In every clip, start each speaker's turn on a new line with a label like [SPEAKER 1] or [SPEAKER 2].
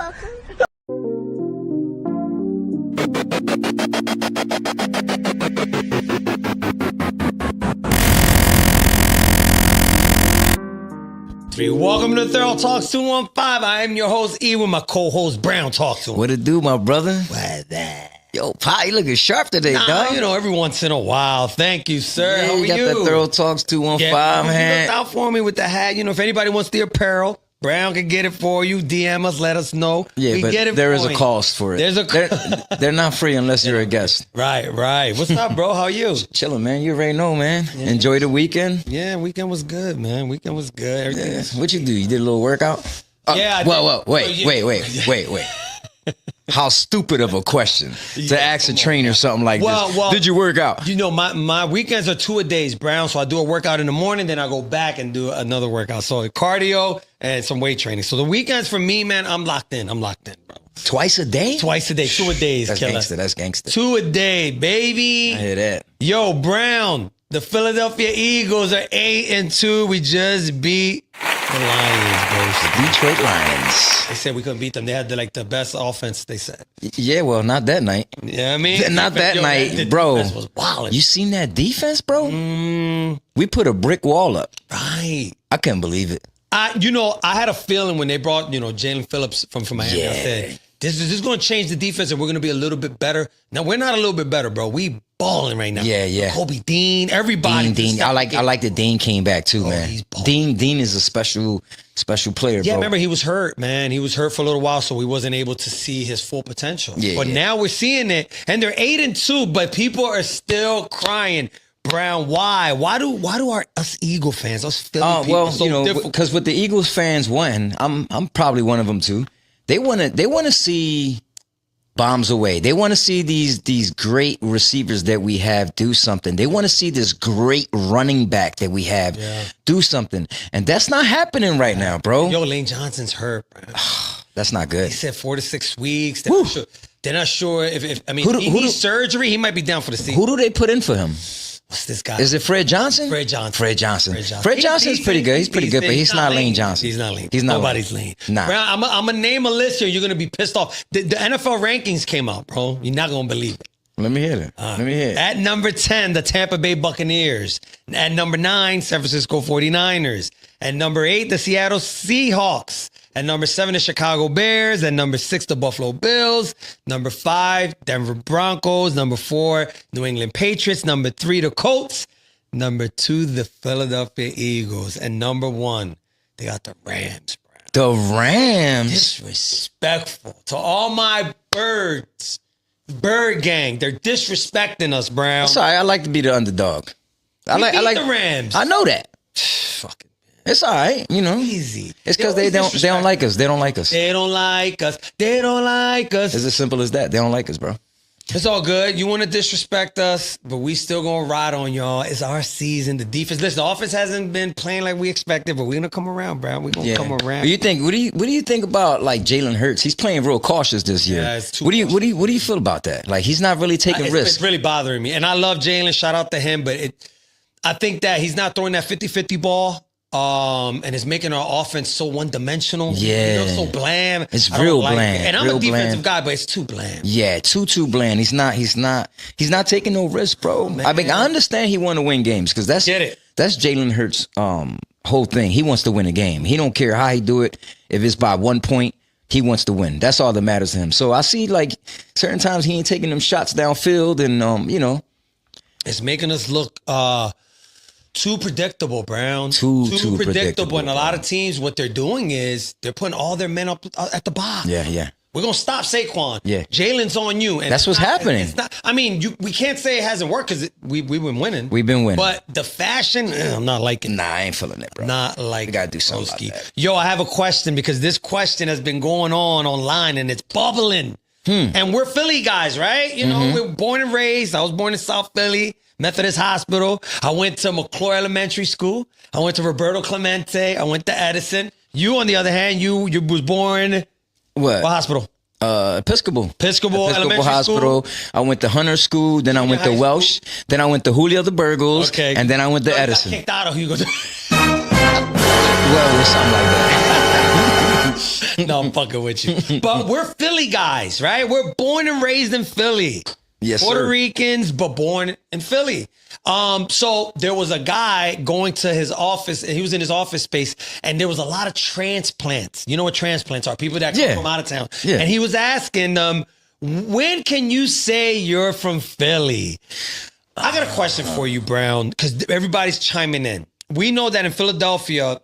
[SPEAKER 1] welcome.
[SPEAKER 2] 3. Welcome to Thorough Talks 215. I am your host, E, with my co-host, Brown Talk to him.
[SPEAKER 3] What it do, my brother?
[SPEAKER 2] What that?
[SPEAKER 3] Yo, Pa, you looking sharp today, dog.
[SPEAKER 2] You know, every once in a while. Thank you, sir.
[SPEAKER 3] Yeah,
[SPEAKER 2] How are
[SPEAKER 3] you got
[SPEAKER 2] you?
[SPEAKER 3] that Thorough Talks 215 hat.
[SPEAKER 2] You looked out for me with the hat. You know, if anybody wants the apparel, Brown can get it for you. DM us, let us know.
[SPEAKER 3] Yeah,
[SPEAKER 2] we
[SPEAKER 3] but
[SPEAKER 2] get it
[SPEAKER 3] there is
[SPEAKER 2] for
[SPEAKER 3] a
[SPEAKER 2] you.
[SPEAKER 3] cost for it.
[SPEAKER 2] There's a
[SPEAKER 3] they're not free unless you're a guest.
[SPEAKER 2] Right. What's up, bro? How are you?
[SPEAKER 3] Chilling, man. You already know, man. Enjoy the weekend.
[SPEAKER 2] Yeah, weekend was good, man. Weekend was good. Everything
[SPEAKER 3] Yeah.
[SPEAKER 2] was...
[SPEAKER 3] What you do? You did a little workout?
[SPEAKER 2] Yeah, I
[SPEAKER 3] Well,
[SPEAKER 2] did.
[SPEAKER 3] wait. How stupid of a question to ask a trainer something like this.
[SPEAKER 2] Well,
[SPEAKER 3] did you work out?
[SPEAKER 2] You know, my weekends are 2-a-days, Brown. So I do a workout in the morning, then I go back and do another workout. So cardio and some weight training. So the weekends for me, man, I'm locked in, bro.
[SPEAKER 3] Twice a day?
[SPEAKER 2] Twice a day, 2-a-days,
[SPEAKER 3] That's
[SPEAKER 2] killer.
[SPEAKER 3] gangster. That's gangster.
[SPEAKER 2] 2-a-day, baby.
[SPEAKER 3] I hear that.
[SPEAKER 2] Yo, Brown, the Philadelphia Eagles are 8-2. We just beat the Lions, bro.
[SPEAKER 3] Detroit Lions.
[SPEAKER 2] They said we couldn't beat them. They had the best offense, they said.
[SPEAKER 3] Yeah, well, not that night.
[SPEAKER 2] You know what I mean?
[SPEAKER 3] Not that
[SPEAKER 2] Yo,
[SPEAKER 3] night,
[SPEAKER 2] the
[SPEAKER 3] bro.
[SPEAKER 2] defense was wildin'.
[SPEAKER 3] You seen that defense, bro? We put a brick wall up.
[SPEAKER 2] Right.
[SPEAKER 3] I couldn't believe it.
[SPEAKER 2] I had a feeling when they brought, Jalen Phillips from Miami.
[SPEAKER 3] Yeah.
[SPEAKER 2] I said, this is going to change the defense and we're going to be a little bit better. Now, we're not a little bit better, bro. We balling right now.
[SPEAKER 3] Yeah.
[SPEAKER 2] Kobe Dean, everybody.
[SPEAKER 3] Dean. I like that Dean came back too, man.
[SPEAKER 2] he's balling.
[SPEAKER 3] Dean is a special player,
[SPEAKER 2] Yeah,
[SPEAKER 3] bro.
[SPEAKER 2] remember, he was hurt, man. He was hurt for a little while, so we wasn't able to see his full potential.
[SPEAKER 3] Yeah,
[SPEAKER 2] but now we're seeing it, and they're 8-2, but people are still crying. Brown, why? Why do us Eagle fans, us Philly people,
[SPEAKER 3] well,
[SPEAKER 2] so difficult?
[SPEAKER 3] because what the Eagles fans won, I'm probably one of them too. They want to see bombs away. They want to see these great receivers that we have do something. They want to see this great running back that we have do something. And that's not happening right now, bro.
[SPEAKER 2] Yo, Lane Johnson's hurt, bro.
[SPEAKER 3] That's not good.
[SPEAKER 2] He said 4 to 6 weeks. They're not sure if he needs surgery. He might be down for the season.
[SPEAKER 3] Who do they put in for him?
[SPEAKER 2] What's this guy?
[SPEAKER 3] Is it Fred Johnson?
[SPEAKER 2] Fred Johnson.
[SPEAKER 3] Fred Johnson's pretty good. He's pretty good, but he's not Lane Johnson.
[SPEAKER 2] He's not Lane.
[SPEAKER 3] He's not
[SPEAKER 2] Nobody's Lane.
[SPEAKER 3] Nah.
[SPEAKER 2] Bro, I'm going to name a list here. You're going to be pissed off. The NFL rankings came out, bro. You're not going to believe it.
[SPEAKER 3] Let me hear it.
[SPEAKER 2] At number 10, the Tampa Bay Buccaneers. At number 9, San Francisco 49ers. At number 8, the Seattle Seahawks. At number 7, the Chicago Bears. At number 6, the Buffalo Bills. Number 5, Denver Broncos. Number 4, New England Patriots. Number 3, the Colts. Number 2, the Philadelphia Eagles. And number 1, they got the Rams, bro.
[SPEAKER 3] The Rams.
[SPEAKER 2] Disrespectful to all my birds. Bird gang. They're disrespecting us, Brown.
[SPEAKER 3] Sorry, I like to be the underdog. I
[SPEAKER 2] We beat
[SPEAKER 3] like
[SPEAKER 2] the Rams.
[SPEAKER 3] I know that.
[SPEAKER 2] Fuck it.
[SPEAKER 3] It's all right,
[SPEAKER 2] Easy.
[SPEAKER 3] It's because they don't like us. They don't like us.
[SPEAKER 2] They don't like us. They don't like us.
[SPEAKER 3] It's as simple as that. They don't like us, bro.
[SPEAKER 2] It's all good. You want to disrespect us, but we still gonna ride on y'all. It's our season. The defense. Listen, the offense hasn't been playing like we expected, but we're gonna come around, bro. We're gonna come around.
[SPEAKER 3] What do you think? What do you think about like Jalen Hurts? He's playing real cautious this year.
[SPEAKER 2] Yeah, it's too
[SPEAKER 3] what do you feel about that? Like he's not really taking risks.
[SPEAKER 2] It's really bothering me. And I love Jalen. Shout out to him, but I think that he's not throwing that 50-50 ball. And it's making our offense so one-dimensional.
[SPEAKER 3] Yeah.
[SPEAKER 2] So bland.
[SPEAKER 3] It's real bland.
[SPEAKER 2] And I'm
[SPEAKER 3] real
[SPEAKER 2] a defensive
[SPEAKER 3] bland.
[SPEAKER 2] guy, but it's too bland.
[SPEAKER 3] Yeah, too bland. He's not taking no risks, bro.
[SPEAKER 2] Man.
[SPEAKER 3] I mean, I understand he want to win games because that's Jalen Hurts' whole thing. He wants to win a game. He don't care how he do it. If it's by 1 point, he wants to win. That's all that matters to him. So I see like certain times he ain't taking them shots downfield, and
[SPEAKER 2] it's making us look too predictable, Brown.
[SPEAKER 3] Too predictable.
[SPEAKER 2] And a lot of teams, what they're doing is they're putting all their men up at the box.
[SPEAKER 3] Yeah.
[SPEAKER 2] We're going to stop Saquon.
[SPEAKER 3] Yeah.
[SPEAKER 2] Jalen's on you. And
[SPEAKER 3] That's what's happening.
[SPEAKER 2] It's not, I mean, we can't say it hasn't worked because we've been winning.
[SPEAKER 3] We've been winning.
[SPEAKER 2] But the fashion, I'm not liking.
[SPEAKER 3] Nah, I ain't feeling it, bro.
[SPEAKER 2] Not like.
[SPEAKER 3] We got to do something about that.
[SPEAKER 2] Yo, I have a question because this question has been going on online and it's bubbling. And we're Philly guys, right? You know, we're born and raised. I was born in South Philly, Methodist Hospital. I went to McClure Elementary School. I went to Roberto Clemente. I went to Edison. You, on the other hand, you was born what hospital?
[SPEAKER 3] Episcopal
[SPEAKER 2] Elementary
[SPEAKER 3] Hospital.
[SPEAKER 2] School.
[SPEAKER 3] I went to Hunter School. Then I went to Welsh.
[SPEAKER 2] School.
[SPEAKER 3] Then I went to Julio the Burgos.
[SPEAKER 2] Okay.
[SPEAKER 3] And then I went to Edison.
[SPEAKER 2] Kicked out of Hugo.
[SPEAKER 3] Well, something like that.
[SPEAKER 2] No, I'm fucking with you. But we're Philly guys, right? We're born and raised in Philly.
[SPEAKER 3] Yes,
[SPEAKER 2] Puerto
[SPEAKER 3] sir.
[SPEAKER 2] Ricans, but born in Philly. So there was a guy going to his office, and he was in his office space, and there was a lot of transplants. You know what transplants are? People that come
[SPEAKER 3] Yeah.
[SPEAKER 2] from out of town.
[SPEAKER 3] Yeah.
[SPEAKER 2] And he was asking them, when can you say you're from Philly? I got a question for you, Brown, because everybody's chiming in. We know that in Philadelphia,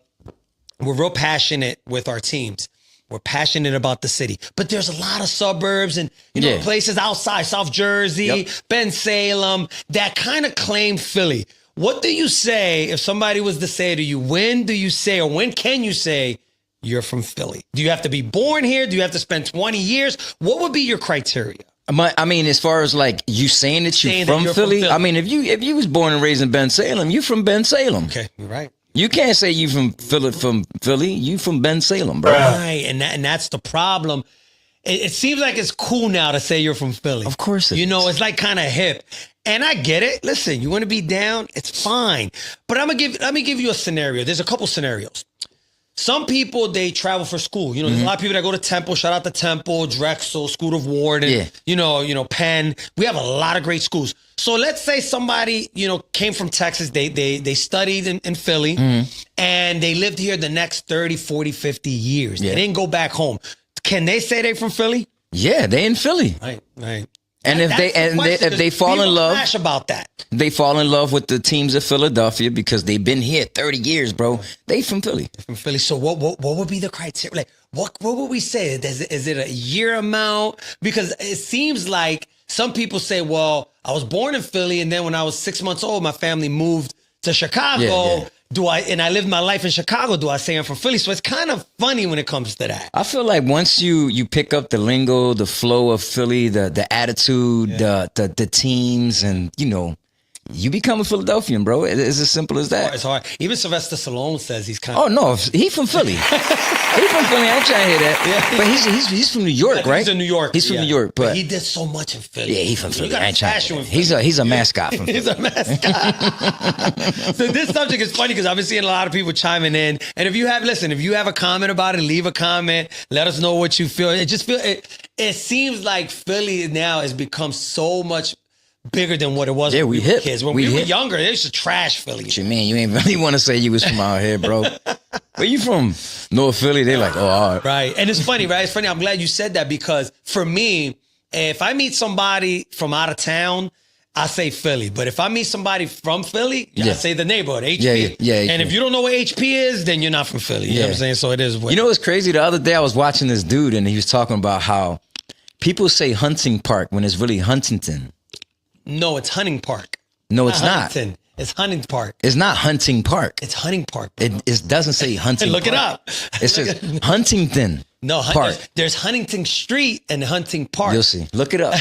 [SPEAKER 2] we're real passionate with our teams. We're passionate about the city, but there's a lot of suburbs and
[SPEAKER 3] Yeah.
[SPEAKER 2] places outside, South Jersey,
[SPEAKER 3] Yep.
[SPEAKER 2] Ben Salem, that kind of claim Philly. What do you say if somebody was to say to you, when do you say, or when can you say you're from Philly? Do you have to be born here? Do you have to spend 20 years? What would be your criteria?
[SPEAKER 3] I mean, as far as like you saying that
[SPEAKER 2] Saying
[SPEAKER 3] you're
[SPEAKER 2] that
[SPEAKER 3] from
[SPEAKER 2] you're from
[SPEAKER 3] Philly,
[SPEAKER 2] Philly.
[SPEAKER 3] I mean, if you was born and raised in Ben Salem, you from Ben Salem.
[SPEAKER 2] Okay, you're right.
[SPEAKER 3] You can't say you from Philly. You from Ben Salem, bro.
[SPEAKER 2] Right, and that's the problem. It seems like it's cool now to say you're from Philly.
[SPEAKER 3] Of course it
[SPEAKER 2] You know,
[SPEAKER 3] is.
[SPEAKER 2] it's like kind of hip. And I get it. Listen, you want to be down, it's fine. But let me give you a scenario. There's a couple scenarios. Some people, they travel for school. You know, there's a lot of people that go to Temple. Shout out to Temple, Drexel, School of Warden.
[SPEAKER 3] Yeah.
[SPEAKER 2] You know, Penn. We have a lot of great schools. So let's say somebody, came from Texas. They studied in Philly, and they lived here the next 30, 40, 50 years.
[SPEAKER 3] Yeah.
[SPEAKER 2] They didn't go back home. Can they say they from Philly?
[SPEAKER 3] Yeah, they in Philly.
[SPEAKER 2] Right.
[SPEAKER 3] And if they fall in love,
[SPEAKER 2] Smash about that.
[SPEAKER 3] they fall in love with the teams of Philadelphia because they've been here 30 years, bro. They from Philly.
[SPEAKER 2] From Philly. So what would be the criteria? Like what would we say? Is it a year amount? Because it seems like some people say, well, I was born in Philly, and then when I was 6 months old, my family moved to Chicago.
[SPEAKER 3] Yeah.
[SPEAKER 2] And I lived my life in Chicago. Do I say I'm from Philly? So it's kind of funny when it comes to that.
[SPEAKER 3] I feel like once you pick up the lingo, the flow of Philly, the attitude, the teams, and you become a Philadelphian, bro. It's as simple as that.
[SPEAKER 2] It's hard. Even Sylvester Stallone says he's kind of.
[SPEAKER 3] Oh no, he from Philly. He from Philly. I ain't trying to hear that.
[SPEAKER 2] Yeah.
[SPEAKER 3] But he's from New York, right?
[SPEAKER 2] He's in New York.
[SPEAKER 3] He's from New York, but
[SPEAKER 2] he did so much in Philly.
[SPEAKER 3] yeah, he from
[SPEAKER 2] You
[SPEAKER 3] Philly.
[SPEAKER 2] gotta
[SPEAKER 3] I ain't trying
[SPEAKER 2] stash
[SPEAKER 3] to
[SPEAKER 2] you
[SPEAKER 3] hear
[SPEAKER 2] in
[SPEAKER 3] that.
[SPEAKER 2] Philly.
[SPEAKER 3] He's a mascot from Philly.
[SPEAKER 2] He's a mascot. So this subject is funny because I've been seeing a lot of people chiming in. And if you have a comment about it, leave a comment. Let us know what you feel. It seems like Philly now has become so much bigger than what it was
[SPEAKER 3] Yeah,
[SPEAKER 2] when
[SPEAKER 3] we
[SPEAKER 2] were
[SPEAKER 3] hip.
[SPEAKER 2] kids. When
[SPEAKER 3] We
[SPEAKER 2] we were
[SPEAKER 3] hip.
[SPEAKER 2] younger, they used to trash Philly.
[SPEAKER 3] What you mean? You ain't really want to say you was from out here, bro. Where you from? North Philly? They like, oh, all right.
[SPEAKER 2] Right. And it's funny, right? It's funny. I'm glad you said that because for me, if I meet somebody from out of town, I say Philly. But if I meet somebody from Philly, I
[SPEAKER 3] Yeah.
[SPEAKER 2] say the neighborhood, HP.
[SPEAKER 3] Yeah,
[SPEAKER 2] And
[SPEAKER 3] HP.
[SPEAKER 2] if you don't know what HP is, then you're not from Philly. You know what I'm
[SPEAKER 3] Yeah.
[SPEAKER 2] saying? So it is what
[SPEAKER 3] You know what's crazy? The other day I was watching this dude and he was talking about how people say Hunting Park when it's really Huntington.
[SPEAKER 2] No, it's Hunting Park.
[SPEAKER 3] No, it's not.
[SPEAKER 2] Huntington. It's Hunting Park.
[SPEAKER 3] It's not Hunting Park.
[SPEAKER 2] It's Hunting Park.
[SPEAKER 3] It doesn't say Hunting
[SPEAKER 2] Look it
[SPEAKER 3] Park.
[SPEAKER 2] up.
[SPEAKER 3] It says Huntington
[SPEAKER 2] No,
[SPEAKER 3] Park.
[SPEAKER 2] there's Huntington Street and Hunting Park.
[SPEAKER 3] You'll see. Look it up.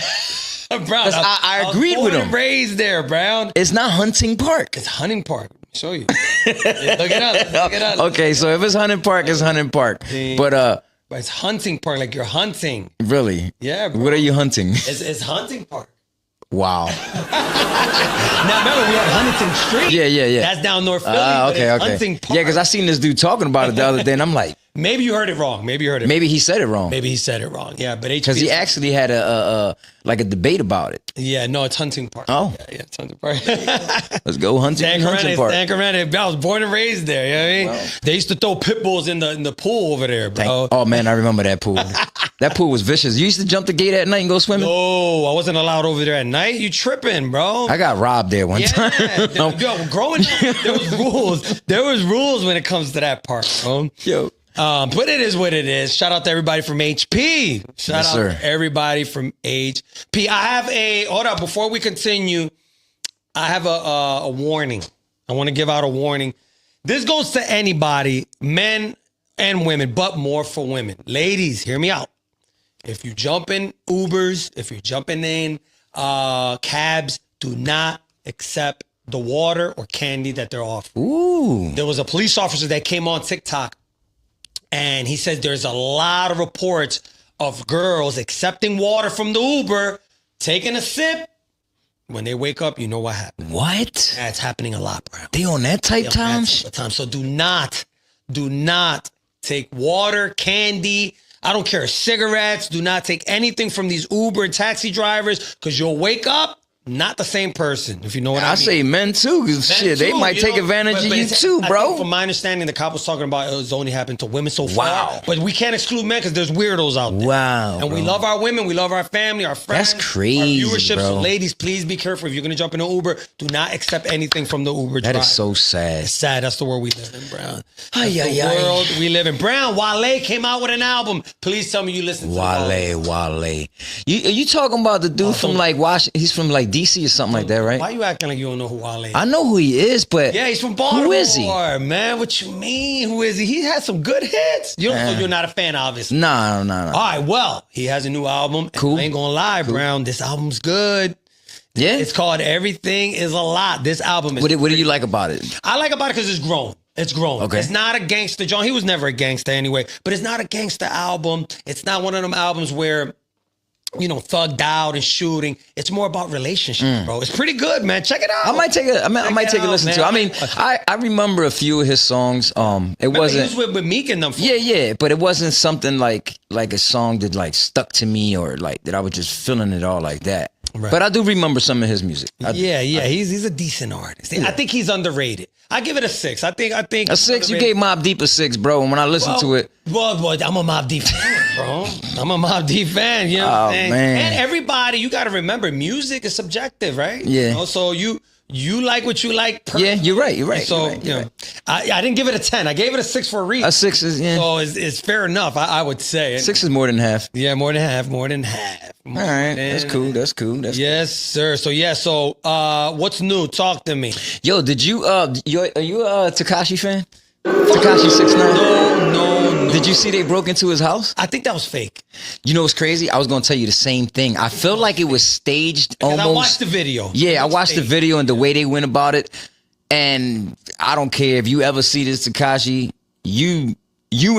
[SPEAKER 2] Brown,
[SPEAKER 3] I
[SPEAKER 2] was
[SPEAKER 3] agreed
[SPEAKER 2] born
[SPEAKER 3] with
[SPEAKER 2] and
[SPEAKER 3] him.
[SPEAKER 2] raised there, Brown.
[SPEAKER 3] It's not Hunting Park.
[SPEAKER 2] It's Hunting Park. Let me show you. Look it up. Look it up.
[SPEAKER 3] Okay, so if it's Hunting Park, it's Hunting Park.
[SPEAKER 2] See?
[SPEAKER 3] But
[SPEAKER 2] But it's Hunting Park, like you're hunting.
[SPEAKER 3] really,
[SPEAKER 2] Yeah, bro.
[SPEAKER 3] what are you hunting?
[SPEAKER 2] It's Hunting Park.
[SPEAKER 3] Wow.
[SPEAKER 2] Now remember, we had Huntington Street.
[SPEAKER 3] Yeah.
[SPEAKER 2] That's down North Philly. but
[SPEAKER 3] Okay.
[SPEAKER 2] it's Hunting Park.
[SPEAKER 3] Yeah, because I seen this dude talking about it the other day, and I'm like,
[SPEAKER 2] Maybe you heard it wrong. Maybe
[SPEAKER 3] maybe he said it wrong.
[SPEAKER 2] Maybe he said it wrong. Yeah, but HP.
[SPEAKER 3] Because he actually had a debate about it.
[SPEAKER 2] Yeah, no, it's Hunting Park.
[SPEAKER 3] Oh.
[SPEAKER 2] Yeah, it's Hunting Park.
[SPEAKER 3] Let's go hunting in Hunting Park.
[SPEAKER 2] San Corinne. I was born and raised there. You know what I mean?
[SPEAKER 3] Wow.
[SPEAKER 2] They used to throw pit bulls in the pool over there, bro.
[SPEAKER 3] Oh man, I remember that pool. That pool was vicious. You used to jump the gate at night and go swimming.
[SPEAKER 2] No, I wasn't allowed over there at night. You tripping, bro?
[SPEAKER 3] I got robbed there one time.
[SPEAKER 2] Yo, growing up, there was rules. There was rules when it comes to that part, bro.
[SPEAKER 3] Yo.
[SPEAKER 2] But it is what it is. Shout out to everybody from HP. Shout
[SPEAKER 3] Yes,
[SPEAKER 2] out
[SPEAKER 3] sir.
[SPEAKER 2] to everybody from HP. I have hold up, before we continue, I have a warning. I want to give out a warning. This goes to anybody, men and women, but more for women. Ladies, hear me out. If you jump in Ubers, if you're jumping in cabs, do not accept the water or candy that they're offering.
[SPEAKER 3] Ooh.
[SPEAKER 2] There was a police officer that came on TikTok, and he says there's a lot of reports of girls accepting water from the Uber, taking a sip. When they wake up, you know what happened.
[SPEAKER 3] What?
[SPEAKER 2] That's happening a lot, bro.
[SPEAKER 3] They on that type time?
[SPEAKER 2] That's all the time. So do not take water, candy. I don't care, cigarettes. Do not take anything from these Uber and taxi drivers because you'll wake up not the same person, if you know what I mean.
[SPEAKER 3] I say men too. Shit, they might take advantage of you too,
[SPEAKER 2] I
[SPEAKER 3] bro.
[SPEAKER 2] think from my understanding, the cop was talking about it's only happened to women so far.
[SPEAKER 3] Wow.
[SPEAKER 2] But we can't exclude men because there's weirdos out there.
[SPEAKER 3] Wow,
[SPEAKER 2] And we
[SPEAKER 3] bro.
[SPEAKER 2] love our women. We love our family, our friends.
[SPEAKER 3] That's crazy,
[SPEAKER 2] our viewership.
[SPEAKER 3] bro.
[SPEAKER 2] So ladies, please be careful. If you're going to jump in an Uber, do not accept anything from the Uber driver.
[SPEAKER 3] That is so sad.
[SPEAKER 2] It's sad. That's the world we live in, Brown.
[SPEAKER 3] Ay,
[SPEAKER 2] That's
[SPEAKER 3] ay,
[SPEAKER 2] the
[SPEAKER 3] ay.
[SPEAKER 2] world we live in. Brown, Wale came out with an album. Please tell me you listen to it.
[SPEAKER 3] Wale. You talking about the dude from like Washington? He's from like DC or something like that, right?
[SPEAKER 2] Why you acting like you don't know who Wale is?
[SPEAKER 3] I know who he is, but
[SPEAKER 2] Yeah, he's from Baltimore.
[SPEAKER 3] Who is he?
[SPEAKER 2] Man, what you mean? Who is he? He had some good hits. You're not a fan, obviously.
[SPEAKER 3] Nah.
[SPEAKER 2] All right, well, he has a new album. And
[SPEAKER 3] Cool.
[SPEAKER 2] I ain't gonna lie, Brown. This album's good.
[SPEAKER 3] Yeah.
[SPEAKER 2] It's called Everything Is a Lot. This album is.
[SPEAKER 3] What do you like about it?
[SPEAKER 2] I like about it because it's grown. It's grown.
[SPEAKER 3] Okay.
[SPEAKER 2] It's not a gangster John. He was never a gangster anyway, but it's not a gangster album. It's not one of them albums where, thugged out and shooting. It's more about relationships, bro. It's pretty good, man. Check it out.
[SPEAKER 3] I might take a listen
[SPEAKER 2] man.
[SPEAKER 3] to it. I mean, I remember a few of his songs. It
[SPEAKER 2] Remember,
[SPEAKER 3] wasn't.
[SPEAKER 2] he was with Meek and them.
[SPEAKER 3] Yeah, but it wasn't something like a song that like stuck to me or like that I was just feeling it all like that.
[SPEAKER 2] Right.
[SPEAKER 3] But I do remember some of his music.
[SPEAKER 2] He's a decent artist. I think he's underrated. I give it a 6. I think
[SPEAKER 3] A 6. You gave Mobb Deep a 6, bro. And when I listened to it,
[SPEAKER 2] Well, I'm a Mobb Deep fan, bro. I'm a Mobb Deep fan. You know what I'm saying?
[SPEAKER 3] man.
[SPEAKER 2] And everybody, you got to remember, music is subjective, right?
[SPEAKER 3] Yeah.
[SPEAKER 2] So you like what you like.
[SPEAKER 3] yeah, you're right. You're right.
[SPEAKER 2] So
[SPEAKER 3] you're right.
[SPEAKER 2] I didn't give it a 10. I gave it a 6 for a reason.
[SPEAKER 3] A 6 is
[SPEAKER 2] So it's fair enough. I would say
[SPEAKER 3] 6 is more than half.
[SPEAKER 2] Yeah, more than half. More than half.
[SPEAKER 3] All right, that's cool. That's cool.
[SPEAKER 2] Yes, sir. So what's new? Talk to me.
[SPEAKER 3] Yo, did you are you a Tekashi fan? Tekashi 6ix9ine.
[SPEAKER 2] No.
[SPEAKER 3] Did you see they broke into his house?
[SPEAKER 2] I think that was fake.
[SPEAKER 3] You know what's crazy? I was gonna tell you the same thing. I felt like it was staged
[SPEAKER 2] Because
[SPEAKER 3] almost.
[SPEAKER 2] I watched the video.
[SPEAKER 3] Yeah, I watched the video and the way they went about it. And I don't care if you ever see this, Tekashi, you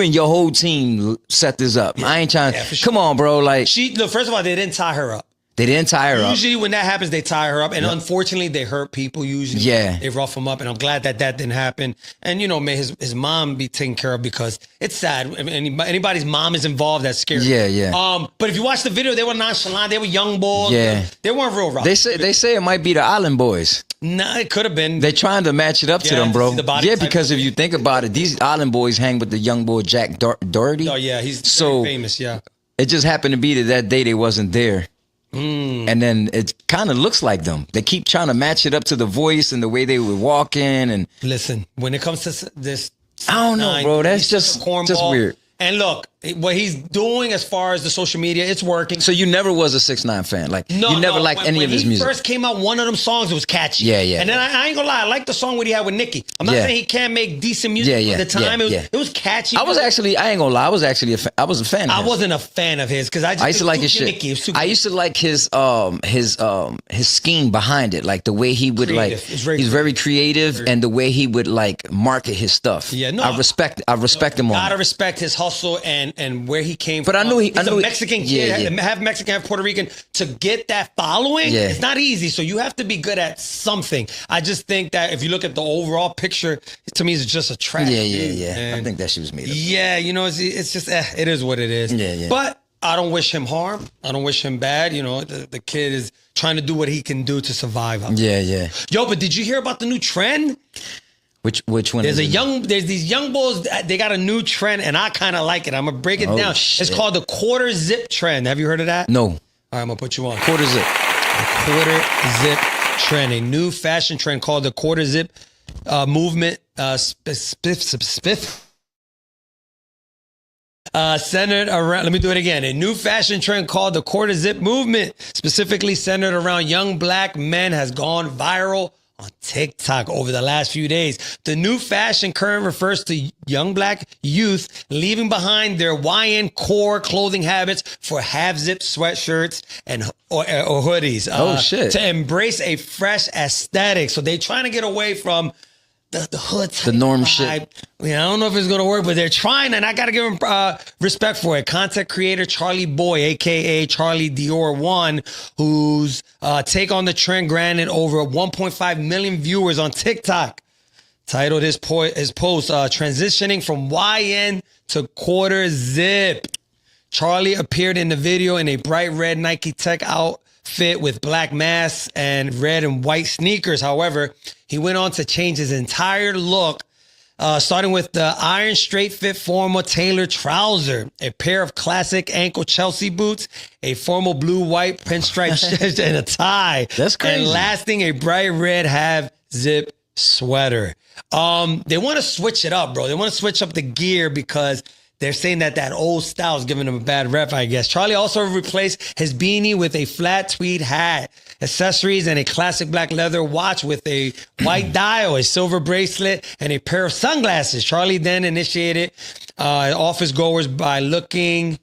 [SPEAKER 3] and your whole team set this up. I ain't trying.
[SPEAKER 2] for sure.
[SPEAKER 3] Come on, bro. Like
[SPEAKER 2] Look, first of all, they didn't tie her up.
[SPEAKER 3] they didn't tie her up.
[SPEAKER 2] Usually when that happens, they tie her up. And unfortunately, they hurt people usually.
[SPEAKER 3] Yeah.
[SPEAKER 2] They rough them up. And I'm glad that didn't happen. And, may his mom be taken care of because it's sad. I mean, anybody's mom is involved, that's scary.
[SPEAKER 3] Yeah.
[SPEAKER 2] But if you watch the video, they were nonchalant. They were young boys.
[SPEAKER 3] Yeah.
[SPEAKER 2] They weren't real rough.
[SPEAKER 3] They say it might be the Island Boys.
[SPEAKER 2] Nah, it could have been.
[SPEAKER 3] They're trying to match it up to
[SPEAKER 2] Yeah,
[SPEAKER 3] them, bro.
[SPEAKER 2] to see the body
[SPEAKER 3] Yeah,
[SPEAKER 2] type.
[SPEAKER 3] because if you think about it, these Island Boys hang with the young boy Jack Doherty.
[SPEAKER 2] Oh, yeah. He's
[SPEAKER 3] So-
[SPEAKER 2] very famous. Yeah.
[SPEAKER 3] It just happened to be that day they wasn't there. And then it kind of looks like them. They keep trying to match it up to the voice and the way they were walking. And
[SPEAKER 2] Listen, when it comes to this,
[SPEAKER 3] I don't know, bro. That's
[SPEAKER 2] he's
[SPEAKER 3] just
[SPEAKER 2] a cornball.
[SPEAKER 3] weird.
[SPEAKER 2] And look, what he's doing as far as the social media, it's working.
[SPEAKER 3] So you never was a 6ix9ine fan, like you never liked any of his
[SPEAKER 2] When
[SPEAKER 3] music.
[SPEAKER 2] he first came out, one of them songs was catchy.
[SPEAKER 3] Yeah.
[SPEAKER 2] And then I ain't gonna lie, I like the song what he had with Nicki. I'm not
[SPEAKER 3] Yeah.
[SPEAKER 2] saying he can't make decent music
[SPEAKER 3] Yeah,
[SPEAKER 2] at the time.
[SPEAKER 3] yeah.
[SPEAKER 2] It was catchy.
[SPEAKER 3] I ain't gonna lie, I was a fan. Of
[SPEAKER 2] I
[SPEAKER 3] his.
[SPEAKER 2] wasn't a fan of his because
[SPEAKER 3] I used to like his shit.
[SPEAKER 2] Nicki. It was too
[SPEAKER 3] I used to like his scheme behind it, like the way he would
[SPEAKER 2] Creative.
[SPEAKER 3] like.
[SPEAKER 2] It's very
[SPEAKER 3] He's very creative, and the way he would like market his stuff.
[SPEAKER 2] Yeah, no,
[SPEAKER 3] I respect him on.
[SPEAKER 2] Gotta
[SPEAKER 3] it.
[SPEAKER 2] respect his hustle and where he came
[SPEAKER 3] But
[SPEAKER 2] from.
[SPEAKER 3] I knew
[SPEAKER 2] He's a Mexican kid,
[SPEAKER 3] yeah.
[SPEAKER 2] half Mexican, half Puerto Rican. To get that following,
[SPEAKER 3] Yeah.
[SPEAKER 2] it's not easy. So you have to be good at something. I just think that if you look at the overall picture, to me, it's just a trash.
[SPEAKER 3] Yeah.
[SPEAKER 2] And
[SPEAKER 3] I think that she was made up.
[SPEAKER 2] yeah, it's just it is what it is.
[SPEAKER 3] Yeah.
[SPEAKER 2] But I don't wish him harm. I don't wish him bad. The kid is trying to do what he can do to survive.
[SPEAKER 3] Yeah.
[SPEAKER 2] Yo, but did you hear about the new trend?
[SPEAKER 3] Which one?
[SPEAKER 2] There's
[SPEAKER 3] is it?
[SPEAKER 2] there's these young bulls. They got a new trend, and I kind of like it. I'm gonna break it
[SPEAKER 3] Oh,
[SPEAKER 2] down.
[SPEAKER 3] shit.
[SPEAKER 2] It's called the quarter zip trend. Have you heard of that?
[SPEAKER 3] No.
[SPEAKER 2] All right, I'm gonna put you on.
[SPEAKER 3] Quarter zip.
[SPEAKER 2] Quarter zip trend, a new fashion trend called the quarter zip movement. Centered around, let me do it again. A new fashion trend called the quarter zip movement, specifically centered around young black men, has gone viral on TikTok over the last few days. The new fashion current refers to young black youth leaving behind their YN core clothing habits for half-zip sweatshirts or hoodies.
[SPEAKER 3] Oh, shit.
[SPEAKER 2] To embrace a fresh aesthetic. So they're trying to get away from the hood type
[SPEAKER 3] The norm
[SPEAKER 2] vibe.
[SPEAKER 3] shit.
[SPEAKER 2] I don't know if it's gonna work, but they're trying, and I gotta give them respect for it. Content creator Charlie Boy, aka Charlie Dior One, whose take on the trend granted over 1.5 million viewers on TikTok, titled his post "Transitioning from YN to quarter zip. Charlie appeared in the video in a bright red Nike Tech outfit with black masks and red and white sneakers. However, he went on to change his entire look, starting with the iron straight fit formal tailored trouser, a pair of classic ankle Chelsea boots, a formal blue-white pinstripe shirt, and a tie.
[SPEAKER 3] That's crazy.
[SPEAKER 2] And lasting, a bright red half zip sweater. They want to switch it up, bro. They want to switch up the gear because they're saying that old style is giving him a bad rep, I guess. Charlie also replaced his beanie with a flat tweed hat, accessories, and a classic black leather watch with a white dial, a silver bracelet, and a pair of sunglasses. Charlie then initiated office goers by walking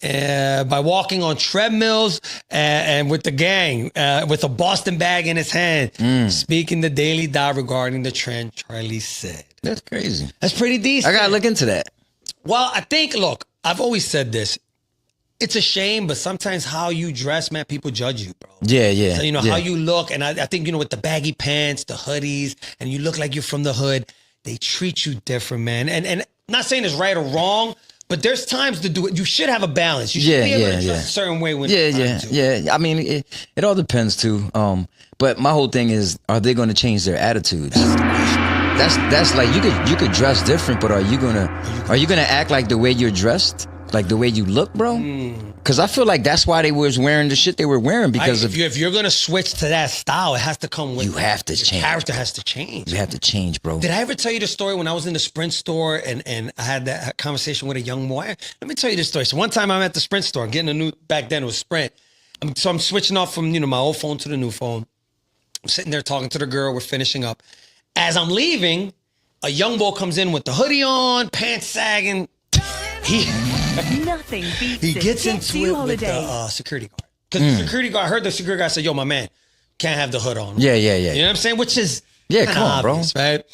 [SPEAKER 2] on treadmills and with the gang, with a Boston bag in his hand. Speaking to Daily Dot regarding the trend, Charlie said.
[SPEAKER 3] That's crazy.
[SPEAKER 2] That's pretty decent.
[SPEAKER 3] I gotta look into that.
[SPEAKER 2] Well, I think, look, I've always said this. It's a shame, but sometimes how you dress, man, people judge you, bro.
[SPEAKER 3] Yeah.
[SPEAKER 2] So,
[SPEAKER 3] yeah.
[SPEAKER 2] how you look. And I think, with the baggy pants, the hoodies, and you look like you're from the hood, they treat you different, man. And I'm not saying it's right or wrong, but there's times to do it. You should have a balance. You should be able to dress a certain way when it's time to.
[SPEAKER 3] Yeah. I mean, it all depends too. But my whole thing is, are they going to change their attitudes? That's like you could dress different, but are you gonna act like the way you're dressed, like the way you look, bro? Because I feel like that's why they was wearing the shit they were wearing. Because
[SPEAKER 2] if you're gonna switch to that style, it has to come with
[SPEAKER 3] you have to change.
[SPEAKER 2] Character has to change.
[SPEAKER 3] You have to change, bro.
[SPEAKER 2] Did I ever tell you the story when I was in the Sprint store and I had that conversation with a young boy? Let me tell you this story. So one time I'm at the Sprint store, getting back then it was Sprint. So I'm switching off from my old phone to the new phone. I'm sitting there talking to the girl. We're finishing up. As I'm leaving, a young boy comes in with the hoodie on, pants sagging.
[SPEAKER 1] Nothing beats
[SPEAKER 2] He gets
[SPEAKER 1] a
[SPEAKER 2] into
[SPEAKER 1] Jet2
[SPEAKER 2] it with
[SPEAKER 1] holiday.
[SPEAKER 2] the security guard. Because the security guard, I heard the security guard say, yo, my man, can't have the hood on.
[SPEAKER 3] Yeah.
[SPEAKER 2] You know what I'm saying? Which is
[SPEAKER 3] Yeah,
[SPEAKER 2] kinda
[SPEAKER 3] come on, bro.
[SPEAKER 2] obvious, right?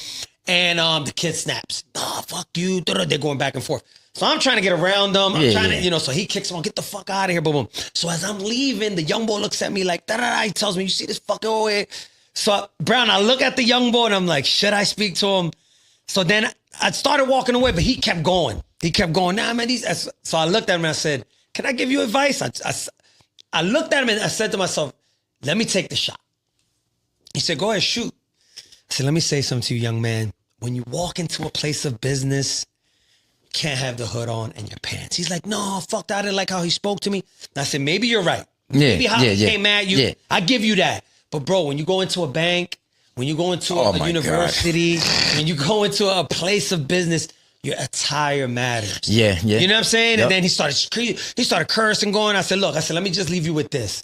[SPEAKER 2] And the kid snaps. Nah, fuck you. They're going back and forth. So I'm trying to get around them. I'm trying to, so he kicks him on, get the fuck out of here, boom, boom. So as I'm leaving, the young boy looks at me like, da-da-da. He tells me, you see this fucker over here? So, Brown, I look at the young boy and I'm like, should I speak to him? So then I started walking away, but he kept going. Nah, man, so I looked at him and I said, can I give you advice? I looked at him and I said to myself, let me take the shot. He said, go ahead, shoot. I said, let me say something to you, young man. When you walk into a place of business, you can't have the hood on and your pants. He's like, no, fuck that. I didn't like how he spoke to me. And I said, maybe you're right. Maybe how he came at you.
[SPEAKER 3] Yeah.
[SPEAKER 2] I give you that. But bro, when you go into a bank, when you go into a university, when you go into a place of business, your attire matters.
[SPEAKER 3] Yeah.
[SPEAKER 2] You know what I'm saying?
[SPEAKER 3] Yep.
[SPEAKER 2] And then he started cursing, going. I said, let me just leave you with this.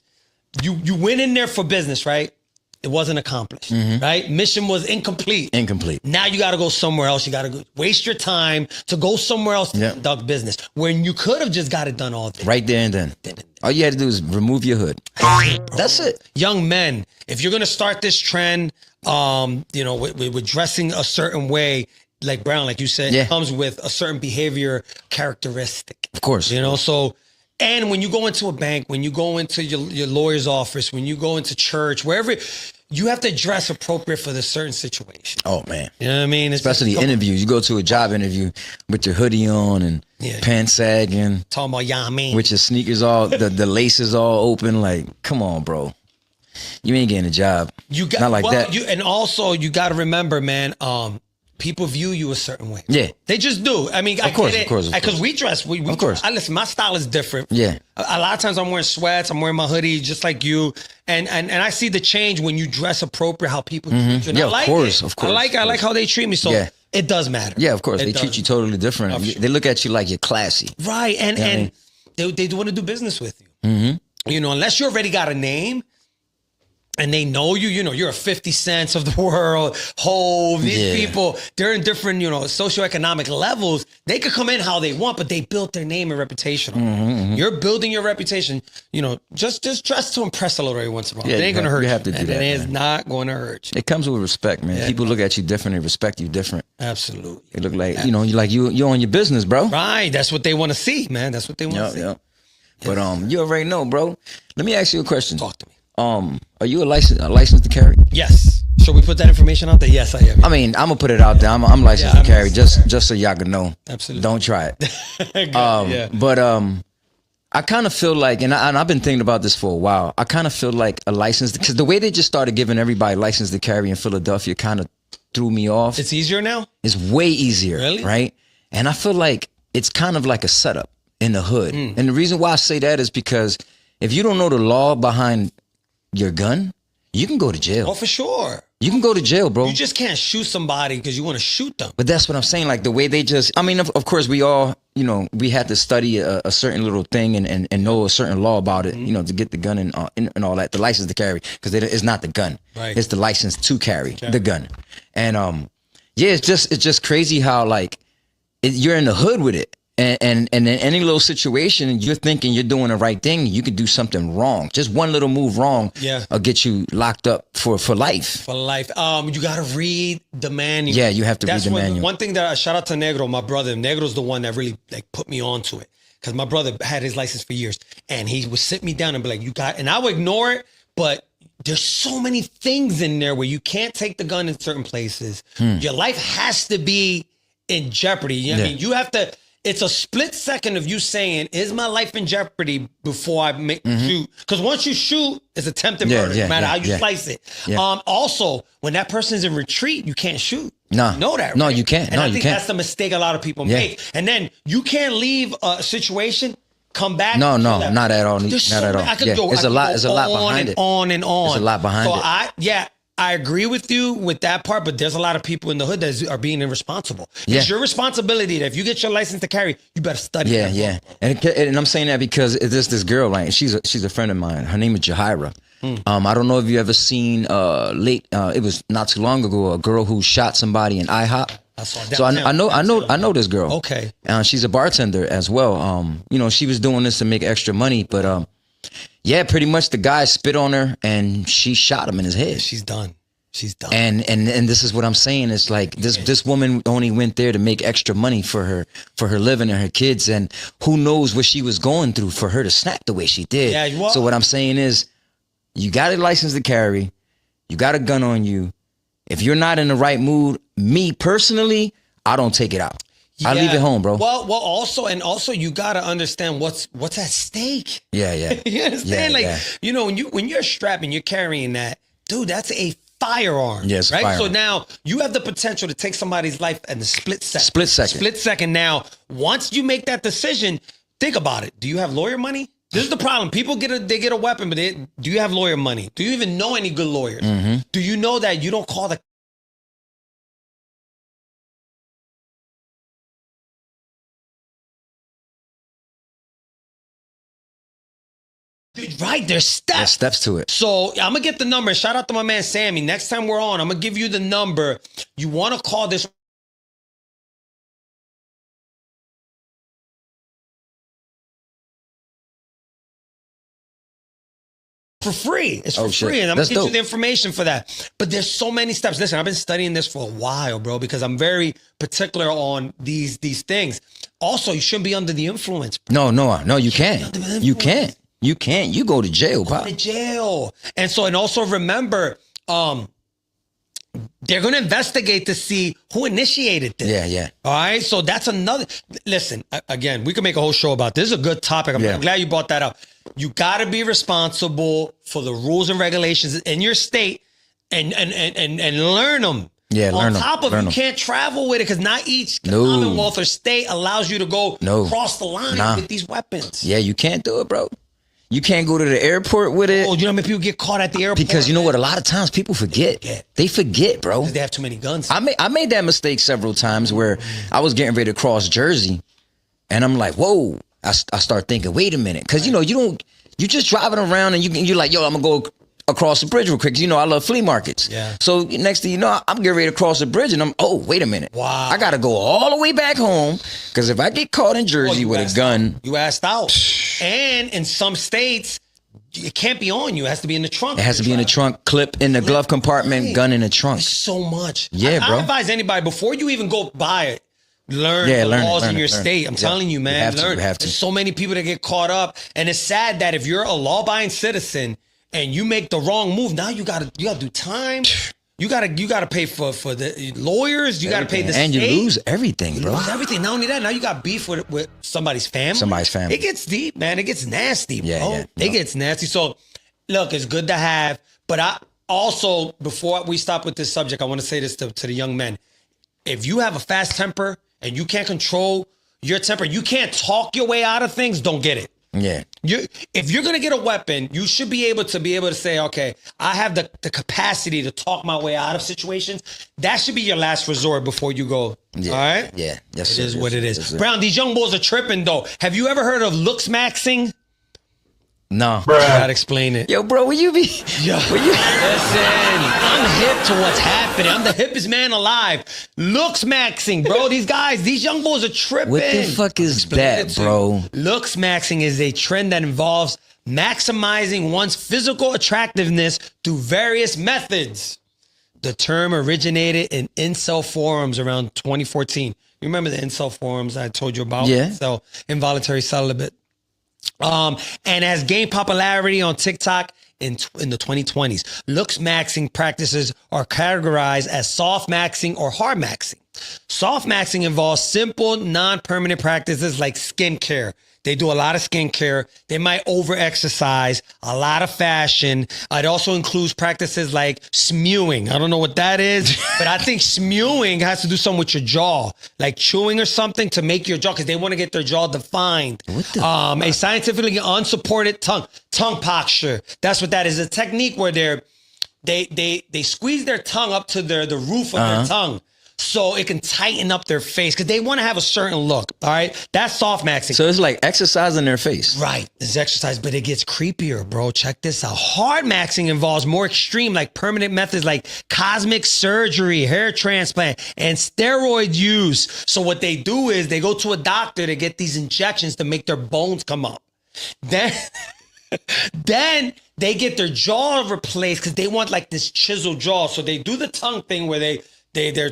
[SPEAKER 2] You went in there for business, right? It wasn't accomplished, right? Mission was incomplete. Now you got to go somewhere else. You got to go waste your time to go somewhere else to conduct business when you could have just got it done all day.
[SPEAKER 3] Right there and then. All you had to do is remove your hood. That's it.
[SPEAKER 2] Young men, if you're going to start this trend, with dressing a certain way, like Brown, like you said, it comes with a certain behavior characteristic.
[SPEAKER 3] Of course.
[SPEAKER 2] And when you go into a bank, when you go into your lawyer's office, when you go into church, wherever, you have to dress appropriate for the certain situation.
[SPEAKER 3] Oh, man.
[SPEAKER 2] You know what I mean?
[SPEAKER 3] Especially interviews. You go to a job interview with your hoodie on and pants sagging.
[SPEAKER 2] Talking about, yeah, I mean.
[SPEAKER 3] With your sneakers all, the laces all open. Like, come on, bro. You ain't getting a job. Not like that.
[SPEAKER 2] And also, you got to remember, man, people view you a certain way.
[SPEAKER 3] Yeah.
[SPEAKER 2] They just do. I mean,
[SPEAKER 3] of course.
[SPEAKER 2] Because we dress. Of
[SPEAKER 3] course.
[SPEAKER 2] Listen, my style is different.
[SPEAKER 3] Yeah.
[SPEAKER 2] A lot of times I'm wearing sweats. I'm wearing my hoodie just like you. And I see the change when you dress appropriate, how people treat you. And
[SPEAKER 3] Yeah,
[SPEAKER 2] I like
[SPEAKER 3] of course.
[SPEAKER 2] it.
[SPEAKER 3] Of course.
[SPEAKER 2] I like how they treat me. So it does matter.
[SPEAKER 3] Yeah, of course.
[SPEAKER 2] It
[SPEAKER 3] They
[SPEAKER 2] does.
[SPEAKER 3] treat you totally different. They look at you like you're classy.
[SPEAKER 2] Right. And they want to do business with you. Unless you already got a name, and they know you, you're a 50 Cents of the world, Hove, these people, they're in different, socioeconomic levels. They could come in how they want, but they built their name and reputation on it. You're building your reputation, just dress to impress a little every once in a while.
[SPEAKER 3] Yeah,
[SPEAKER 2] it ain't going to hurt you.
[SPEAKER 3] You have to do that,
[SPEAKER 2] It is
[SPEAKER 3] man.
[SPEAKER 2] not going to hurt you.
[SPEAKER 3] It comes with respect, man.
[SPEAKER 2] Yeah.
[SPEAKER 3] People look at you different and respect you different.
[SPEAKER 2] Absolutely.
[SPEAKER 3] They look like, you're on your business, bro.
[SPEAKER 2] Right. That's what they want to see, man. That's what they want to see.
[SPEAKER 3] Yep. But you already know, bro. Let me ask you a question.
[SPEAKER 2] Talk to me.
[SPEAKER 3] Are you a license to carry?
[SPEAKER 2] Yes. Should we put that information out there? Yes, I am.
[SPEAKER 3] I mean, I'm gonna put it out there. I'm licensed
[SPEAKER 2] Yeah,
[SPEAKER 3] to carry, just so y'all can know.
[SPEAKER 2] Absolutely.
[SPEAKER 3] Don't try it.
[SPEAKER 2] Good, yeah.
[SPEAKER 3] But I kind of feel like, and I've been thinking about this for a while. I kind of feel like a license, because the way they just started giving everybody license to carry in Philadelphia kind of threw me off.
[SPEAKER 2] It's easier now?
[SPEAKER 3] It's way easier,
[SPEAKER 2] Really?
[SPEAKER 3] right? And I feel like it's kind of like a setup in the hood. And the reason why I say that is because if you don't know the law behind your gun, you can go to jail.
[SPEAKER 2] Oh, for sure.
[SPEAKER 3] You can go to jail, bro.
[SPEAKER 2] You just can't shoot somebody because you want to shoot them.
[SPEAKER 3] But that's what I'm saying. Like the way they just, I mean, of course, we all, we had to study a certain little thing and know a certain law about it, to get the gun and all that, the license to carry, because it's not the gun.
[SPEAKER 2] Right.
[SPEAKER 3] It's the license to carry the gun. And yeah, it's just crazy how like you're in the hood with it. And in any little situation, you're thinking you're doing the right thing. You could do something wrong. Just one little move wrong will get you locked up for life.
[SPEAKER 2] For life. You got to read the manual.
[SPEAKER 3] Yeah, you have to read the manual.
[SPEAKER 2] One thing that shout out to Negro, my brother. Negro's the one that really like put me onto it. Because my brother had his license for years. And he would sit me down and be like, and I would ignore it, but there's so many things in there where you can't take the gun in certain places. Your life has to be in jeopardy. You know what I mean? You have to... It's a split second of you saying, is my life in jeopardy before I shoot? Because once you shoot, it's attempted murder, no matter how you slice it. Yeah. Also, when that person's in retreat, you can't shoot.
[SPEAKER 3] No.
[SPEAKER 2] You know that, right?
[SPEAKER 3] No, you can't.
[SPEAKER 2] And I think that's the mistake a lot of people make. And then you can't leave a situation, come back.
[SPEAKER 3] No, not at all. Not at all.
[SPEAKER 2] There's
[SPEAKER 3] a lot behind it.
[SPEAKER 2] On and on.
[SPEAKER 3] There's a lot behind it.
[SPEAKER 2] I agree with you with that part, but there's a lot of people in the hood that are being irresponsible. It's your responsibility that if you get your license to carry, you better study.
[SPEAKER 3] Yeah. And I'm saying that because there's this girl, right? She's a friend of mine. Her name is Jahira. I don't know if you ever seen it was not too long ago, a girl who shot somebody in IHOP.
[SPEAKER 2] I saw that.
[SPEAKER 3] So I know this girl.
[SPEAKER 2] Okay.
[SPEAKER 3] She's a bartender as well. She was doing this to make extra money, but yeah, pretty much the guy spit on her and she shot him in his head.
[SPEAKER 2] She's done.
[SPEAKER 3] And this is what I'm saying. It's like this woman only went there to make extra money for her living and her kids, and who knows what she was going through for her to snap the way she did.
[SPEAKER 2] Yeah,
[SPEAKER 3] so what I'm saying is, you got a license to carry, you got a gun on you. If you're not in the right mood, me personally, I don't take it out. I leave it home, bro.
[SPEAKER 2] Well, also you gotta understand what's at stake.
[SPEAKER 3] Yeah.
[SPEAKER 2] You understand? When you're strapped and you're carrying that, dude, that's a firearm.
[SPEAKER 3] Yes,
[SPEAKER 2] right.
[SPEAKER 3] Firearm.
[SPEAKER 2] So now you have the potential to take somebody's life in a split second.
[SPEAKER 3] Split second.
[SPEAKER 2] Now, once you make that decision, think about it. Do you have lawyer money? This is the problem. People get a weapon, but do you have lawyer money? Do you even know any good lawyers? Do you know that you don't call the right, there's steps.
[SPEAKER 3] There's steps to it.
[SPEAKER 2] So I'm gonna get the number. Shout out to my man Sammy. Next time we're on, I'm gonna give you the number. You want to call this for free. It's for free, and I'm gonna get you the information for that. But there's so many steps. Listen, I've been studying this for a while, bro, because I'm very particular on these things. Also, you shouldn't be under the influence.
[SPEAKER 3] No, you can't. You can't. You can't. You go to jail,
[SPEAKER 2] Go to jail. And also remember, they're going to investigate to see who initiated this.
[SPEAKER 3] Yeah.
[SPEAKER 2] All right. So that's another. Listen, again, we can make a whole show about this. This is a good topic. I'm glad you brought that up. You got to be responsible for the rules and regulations in your state and learn them.
[SPEAKER 3] Yeah,
[SPEAKER 2] On top of you can't travel with it because not each Commonwealth or state allows you to go cross the line with these weapons.
[SPEAKER 3] Yeah, you can't do it, bro. You can't go to the airport with it.
[SPEAKER 2] Oh, you know how many people get caught at the airport?
[SPEAKER 3] Because you know what? A lot of times people forget. They forget, bro.
[SPEAKER 2] Because they have too many guns.
[SPEAKER 3] I made that mistake several times where I was getting ready to cross Jersey, and I'm like, whoa. I start thinking, wait a minute, because you just driving around and you're like, yo, I'm gonna go across the bridge real quick. I love flea markets.
[SPEAKER 2] Yeah.
[SPEAKER 3] So next thing you know, I'm getting ready to cross the bridge, and wait a minute.
[SPEAKER 2] Wow.
[SPEAKER 3] I gotta go all the way back home because if I get caught in Jersey with a gun,
[SPEAKER 2] you asked out. And in some states, it can't be on you. It has to be in the trunk.
[SPEAKER 3] It has to be in the trunk, clip in the glove compartment, gun in the trunk.
[SPEAKER 2] There's so much.
[SPEAKER 3] Yeah, bro.
[SPEAKER 2] I advise anybody before you even go buy it. Learn the laws in your state. I'm telling you, man.
[SPEAKER 3] You have to.
[SPEAKER 2] There's so many people that get caught up, and it's sad that if you're a law-abiding citizen and you make the wrong move, now you gotta do time. You gotta pay for the lawyers. You gotta pay the
[SPEAKER 3] and
[SPEAKER 2] state.
[SPEAKER 3] you lose everything, bro.
[SPEAKER 2] You lose everything. Not only that, now you got beef with somebody's family.
[SPEAKER 3] Somebody's family.
[SPEAKER 2] It gets deep, man. It gets nasty, bro.
[SPEAKER 3] Yeah.
[SPEAKER 2] It gets nasty. So, look, it's good to have. But I also, before we stop with this subject, I want to say this to the young men. If you have a fast temper and you can't control your temper, you can't talk your way out of things, don't get it.
[SPEAKER 3] Yeah.
[SPEAKER 2] If you're gonna get a weapon, you should be able to say, okay, I have the capacity to talk my way out of situations. That should be your last resort before you go.
[SPEAKER 3] Yeah.
[SPEAKER 2] All right?
[SPEAKER 3] Yeah. Yes,
[SPEAKER 2] It is what it is.
[SPEAKER 3] Yes, sir.
[SPEAKER 2] Brown, these young bulls are tripping though. Have you ever heard of looks maxing?
[SPEAKER 3] No.
[SPEAKER 2] I gotta explain it.
[SPEAKER 3] Yo, bro, will you be?
[SPEAKER 2] Yo, listen, I'm hip to what's happening. I'm the hippest man alive. Looks maxing, bro. These young bulls are tripping.
[SPEAKER 3] What the fuck is
[SPEAKER 2] Explain it
[SPEAKER 3] that,
[SPEAKER 2] to
[SPEAKER 3] bro?
[SPEAKER 2] you. Looks maxing is a trend that involves maximizing one's physical attractiveness through various methods. The term originated in incel forums around 2014. You remember the incel forums I told you about?
[SPEAKER 3] Yeah.
[SPEAKER 2] So involuntary celibate. And has gained popularity on TikTok in the 2020s. Looks maxing practices are categorized as soft maxing or hard maxing. Soft maxing involves simple, non-permanent practices like skincare. They do a lot of skincare. They might over-exercise, a lot of fashion. It also includes practices like smewing. I don't know what that is, but I think smewing has to do something with your jaw, like chewing or something to make your jaw, because they want to get their jaw defined. A scientifically unsupported tongue posture. That's what that is. A technique where they squeeze their tongue up to the roof of their tongue, so it can tighten up their face because they want to have a certain look. All right. That's soft maxing.
[SPEAKER 3] So it's like exercising their face.
[SPEAKER 2] Right. It's exercise, but it gets creepier, bro. Check this out. Hard maxing involves more extreme, like permanent methods like cosmetic surgery, hair transplant, and steroid use. So what they do is they go to a doctor to get these injections to make their bones come up. Then they get their jaw replaced because they want like this chiseled jaw. So they do the tongue thing where they're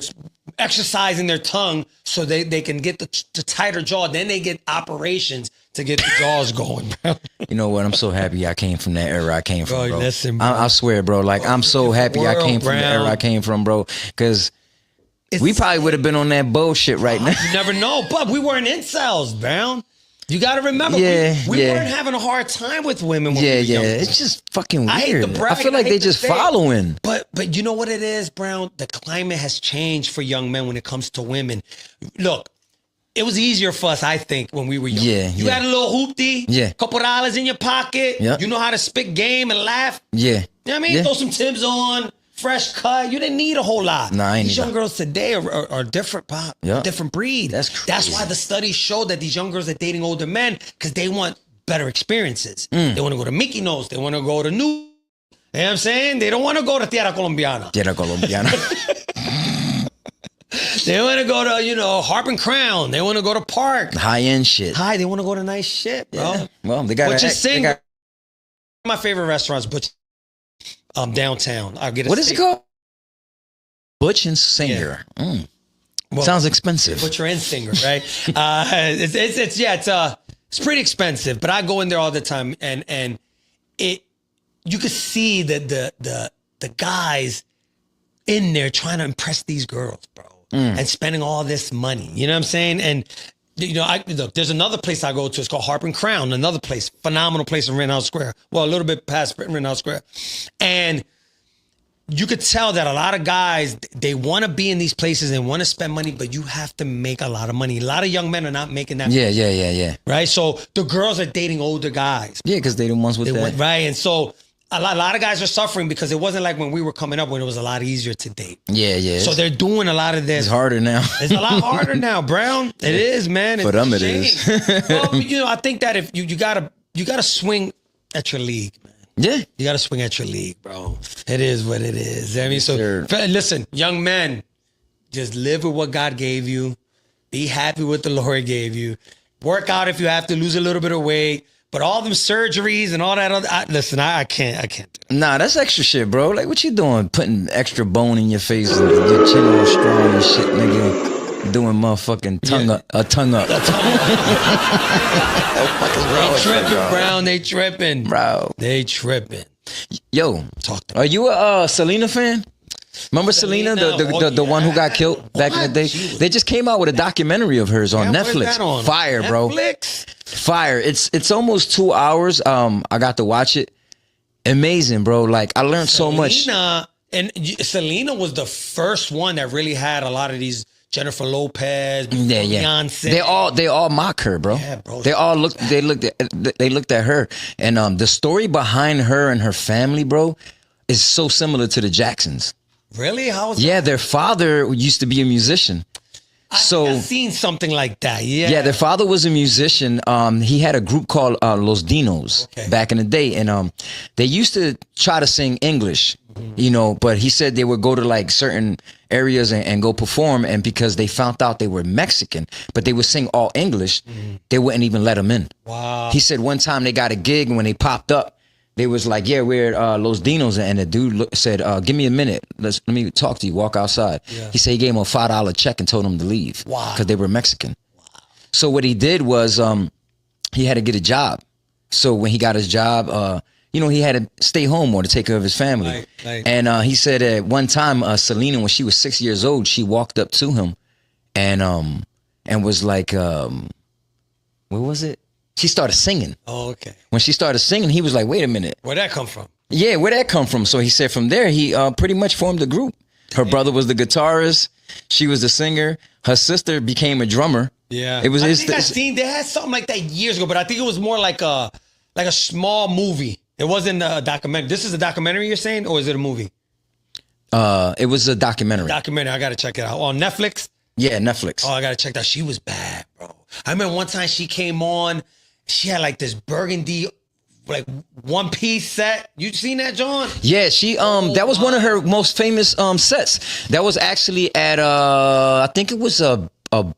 [SPEAKER 2] exercising their tongue so they can get the tighter jaw. Then they get operations to get the jaws going, bro.
[SPEAKER 3] You know what? I'm so happy I came from that era I came from, bro.
[SPEAKER 2] Listen, bro.
[SPEAKER 3] I swear, bro. Like, I'm so happy I came from the era I came from, bro. Because we probably would have been on that bullshit right now.
[SPEAKER 2] You never know, but we weren't incels, Brown. You got to remember, we weren't having a hard time with women when we were young.
[SPEAKER 3] It's just fucking
[SPEAKER 2] I hate to
[SPEAKER 3] weird.
[SPEAKER 2] brag,
[SPEAKER 3] I feel like
[SPEAKER 2] I hate
[SPEAKER 3] they
[SPEAKER 2] to
[SPEAKER 3] just
[SPEAKER 2] say it.
[SPEAKER 3] following.
[SPEAKER 2] But you know what it is, Brown? The climate has changed for young men when it comes to women. Look, it was easier for us, I think, when we were young.
[SPEAKER 3] Yeah,
[SPEAKER 2] you
[SPEAKER 3] yeah.
[SPEAKER 2] got a little hoopty, couple dollars in your pocket.
[SPEAKER 3] Yeah.
[SPEAKER 2] You know how to spit game and laugh.
[SPEAKER 3] Yeah.
[SPEAKER 2] You know what I mean?
[SPEAKER 3] Yeah.
[SPEAKER 2] Throw some Timbs on, fresh cut. You didn't need a whole lot.
[SPEAKER 3] Nah, I ain't
[SPEAKER 2] These
[SPEAKER 3] need
[SPEAKER 2] young girls today are different, Pop.
[SPEAKER 3] Yeah.
[SPEAKER 2] Different breed.
[SPEAKER 3] That's
[SPEAKER 2] That's
[SPEAKER 3] crazy.
[SPEAKER 2] why the studies show that these young girls are dating older men because they want better experiences. They want to go to Mickey Nose. They want to go to New. You know what I'm saying? They don't want to go to Tierra Colombiana.
[SPEAKER 3] Tierra Colombiana.
[SPEAKER 2] They want to go to, Harp and Crown. They want to go to Park.
[SPEAKER 3] High-end shit.
[SPEAKER 2] They want to go to nice shit, bro.
[SPEAKER 3] Yeah. Well, they got
[SPEAKER 2] Butcher
[SPEAKER 3] to
[SPEAKER 2] Singer. My favorite restaurants, Butcher downtown. I'll get a
[SPEAKER 3] What is it
[SPEAKER 2] steak.
[SPEAKER 3] called? Butch and Singer.
[SPEAKER 2] Well,
[SPEAKER 3] Sounds expensive.
[SPEAKER 2] Butcher and Singer, right? It's pretty expensive, but I go in there all the time, and you could see the guys in there trying to impress these girls, bro, and spending all this money. You know what I'm saying? And look, there's another place I go to. It's called Harp and Crown. Another place, phenomenal place in Rittenhouse Square. Well, a little bit past Rittenhouse Square, and you could tell that a lot of guys, they want to be in these places and want to spend money, but you have to make a lot of money. A lot of young men are not making that.
[SPEAKER 3] Yeah.
[SPEAKER 2] Right? So the girls are dating older guys.
[SPEAKER 3] Yeah, because they the ones with that.
[SPEAKER 2] Right? And so a lot of guys are suffering because it wasn't like when we were coming up when it was a lot easier to date.
[SPEAKER 3] Yeah.
[SPEAKER 2] So they're doing a lot of this.
[SPEAKER 3] It's harder now.
[SPEAKER 2] It's a lot harder now, Brown. It is, man.
[SPEAKER 3] For
[SPEAKER 2] It's
[SPEAKER 3] them
[SPEAKER 2] a
[SPEAKER 3] it
[SPEAKER 2] shame.
[SPEAKER 3] is.
[SPEAKER 2] Well, I think that if you gotta swing at your league, man.
[SPEAKER 3] Yeah.
[SPEAKER 2] You got to swing at your league, bro. It is what it is. I mean,
[SPEAKER 3] sir.
[SPEAKER 2] Listen, young men, just live with what God gave you. Be happy with the Lord gave you. Work out if you have to, lose a little bit of weight. But all them surgeries and all that other, I can't do it.
[SPEAKER 3] Nah, that's extra shit, bro. Like, what you doing? Putting extra bone in your face and your chin all strong and shit, nigga. Doing motherfucking tongue up.
[SPEAKER 2] They tripping, Brown. They tripping.
[SPEAKER 3] Bro.
[SPEAKER 2] They tripping.
[SPEAKER 3] Yo,
[SPEAKER 2] Talk to
[SPEAKER 3] are you a Selena fan? Remember Selena, the one who got killed back in the day? They just came out with a documentary of hers on Netflix. Fire, bro. Fire. It's almost 2 hours. I got to watch it. Amazing, bro. Like I learned so much.
[SPEAKER 2] And Selena was the first one that really had a lot of these Jennifer Lopez, Beyonce.
[SPEAKER 3] They all mock her, bro.
[SPEAKER 2] Yeah, bro.
[SPEAKER 3] They looked at her, and the story behind her and her family, bro, is so similar to the Jacksons.
[SPEAKER 2] Really? How was
[SPEAKER 3] Yeah, their father used to be a musician.
[SPEAKER 2] I've seen something like that.
[SPEAKER 3] Yeah, their father was a musician. He had a group called Los Dinos back in the day, and they used to try to sing English, you know, but he said they would go to like certain areas and go perform, and because they found out they were Mexican, but they would sing all English, they wouldn't even let them in.
[SPEAKER 2] Wow.
[SPEAKER 3] He said one time they got a gig, and when they popped up, they was like, yeah, we're at Los Dinos, and the dude said, give me a minute. Let me talk to you. Walk outside. Yeah. He said he gave him a $5 check and told him to leave.
[SPEAKER 2] Wow.
[SPEAKER 3] Because they were Mexican. Wow. So what he did was he had to get a job. So when he got his job, you know, he had to stay home more to take care of his family. Right. And he said at one time, Selena, when she was 6 years old, she walked up to him and was like, what was it? She started singing.
[SPEAKER 2] Oh, okay.
[SPEAKER 3] When she started singing, he was like, wait a minute.
[SPEAKER 2] Where'd that come from?
[SPEAKER 3] Yeah, where'd that come from? So he said from there, he pretty much formed a group. Her brother was the guitarist. She was the singer. Her sister became a drummer.
[SPEAKER 2] Yeah.
[SPEAKER 3] It was.
[SPEAKER 2] I think I seen, they had something like that years ago, but I think it was more like a small movie. It wasn't a documentary. This is a documentary you're saying, or is it a movie?
[SPEAKER 3] It was a documentary.
[SPEAKER 2] Documentary. I got to check it out. On Netflix?
[SPEAKER 3] Yeah, Netflix.
[SPEAKER 2] Oh, I got to check that out. She was bad, bro. I remember one time she came on. She had like this burgundy, like one piece set. You seen that, John?
[SPEAKER 3] Yeah, she that was one of her most famous sets. That was actually at I think it was a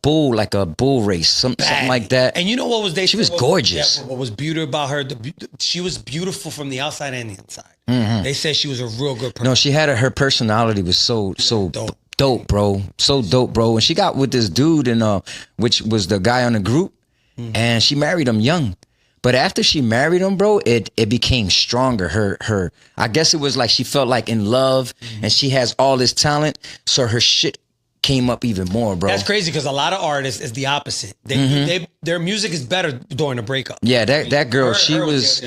[SPEAKER 3] bull, like a bull race, something like that.
[SPEAKER 2] And you know what was
[SPEAKER 3] she was gorgeous.
[SPEAKER 2] What was beautiful about her? She was beautiful from the outside and the inside. Mm-hmm. They said she was a real good person.
[SPEAKER 3] No, she had her personality was so dope, bro. So dope, bro. And she got with this dude and which was the guy on the group. And she married him young. But after she married him, bro, it became stronger. Her I guess it was like she felt like in love and she has all this talent. So her shit came up even more, bro.
[SPEAKER 2] That's crazy because a lot of artists is the opposite. Their music is better during a breakup.
[SPEAKER 3] Yeah, that girl, she was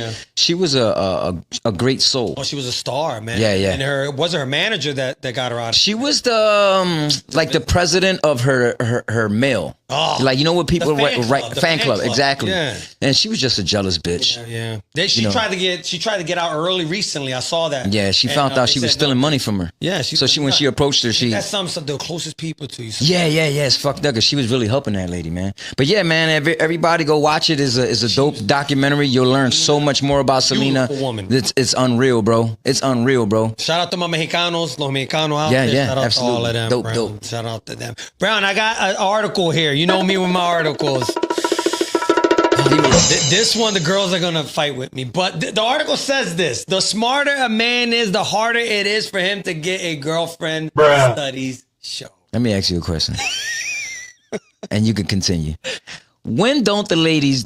[SPEAKER 3] a great soul.
[SPEAKER 2] Oh, she was a star, man.
[SPEAKER 3] Yeah, yeah.
[SPEAKER 2] And was it her manager that got her out?
[SPEAKER 3] She was the like the president of her mail. Oh, like you know what people write fan club, exactly. Yeah. And she was just a jealous bitch.
[SPEAKER 2] Yeah. She tried to get out early recently. I saw that.
[SPEAKER 3] Yeah, she found out she was stealing money from her.
[SPEAKER 2] Yeah,
[SPEAKER 3] when she approached her,
[SPEAKER 2] that's some the closest people to you.
[SPEAKER 3] Yeah, it's fucked up because she was really helping that lady, man. But yeah, man, everybody go watch it. It's a dope documentary. You'll learn so much more about Selena.
[SPEAKER 2] Woman.
[SPEAKER 3] It's unreal, bro. It's unreal, bro.
[SPEAKER 2] Shout out to my Mexicanos, los Mexicanos out
[SPEAKER 3] there.
[SPEAKER 2] Yeah,
[SPEAKER 3] shout out
[SPEAKER 2] absolutely. To all of them. Dope. Shout out to them. Brown, I got an article here. You know me with my articles. This one, the girls are going to fight with me. But the article says this. The smarter a man is, the harder it is for him to get a girlfriend. Studies show.
[SPEAKER 3] Let me ask you a question. And you can continue. When don't the ladies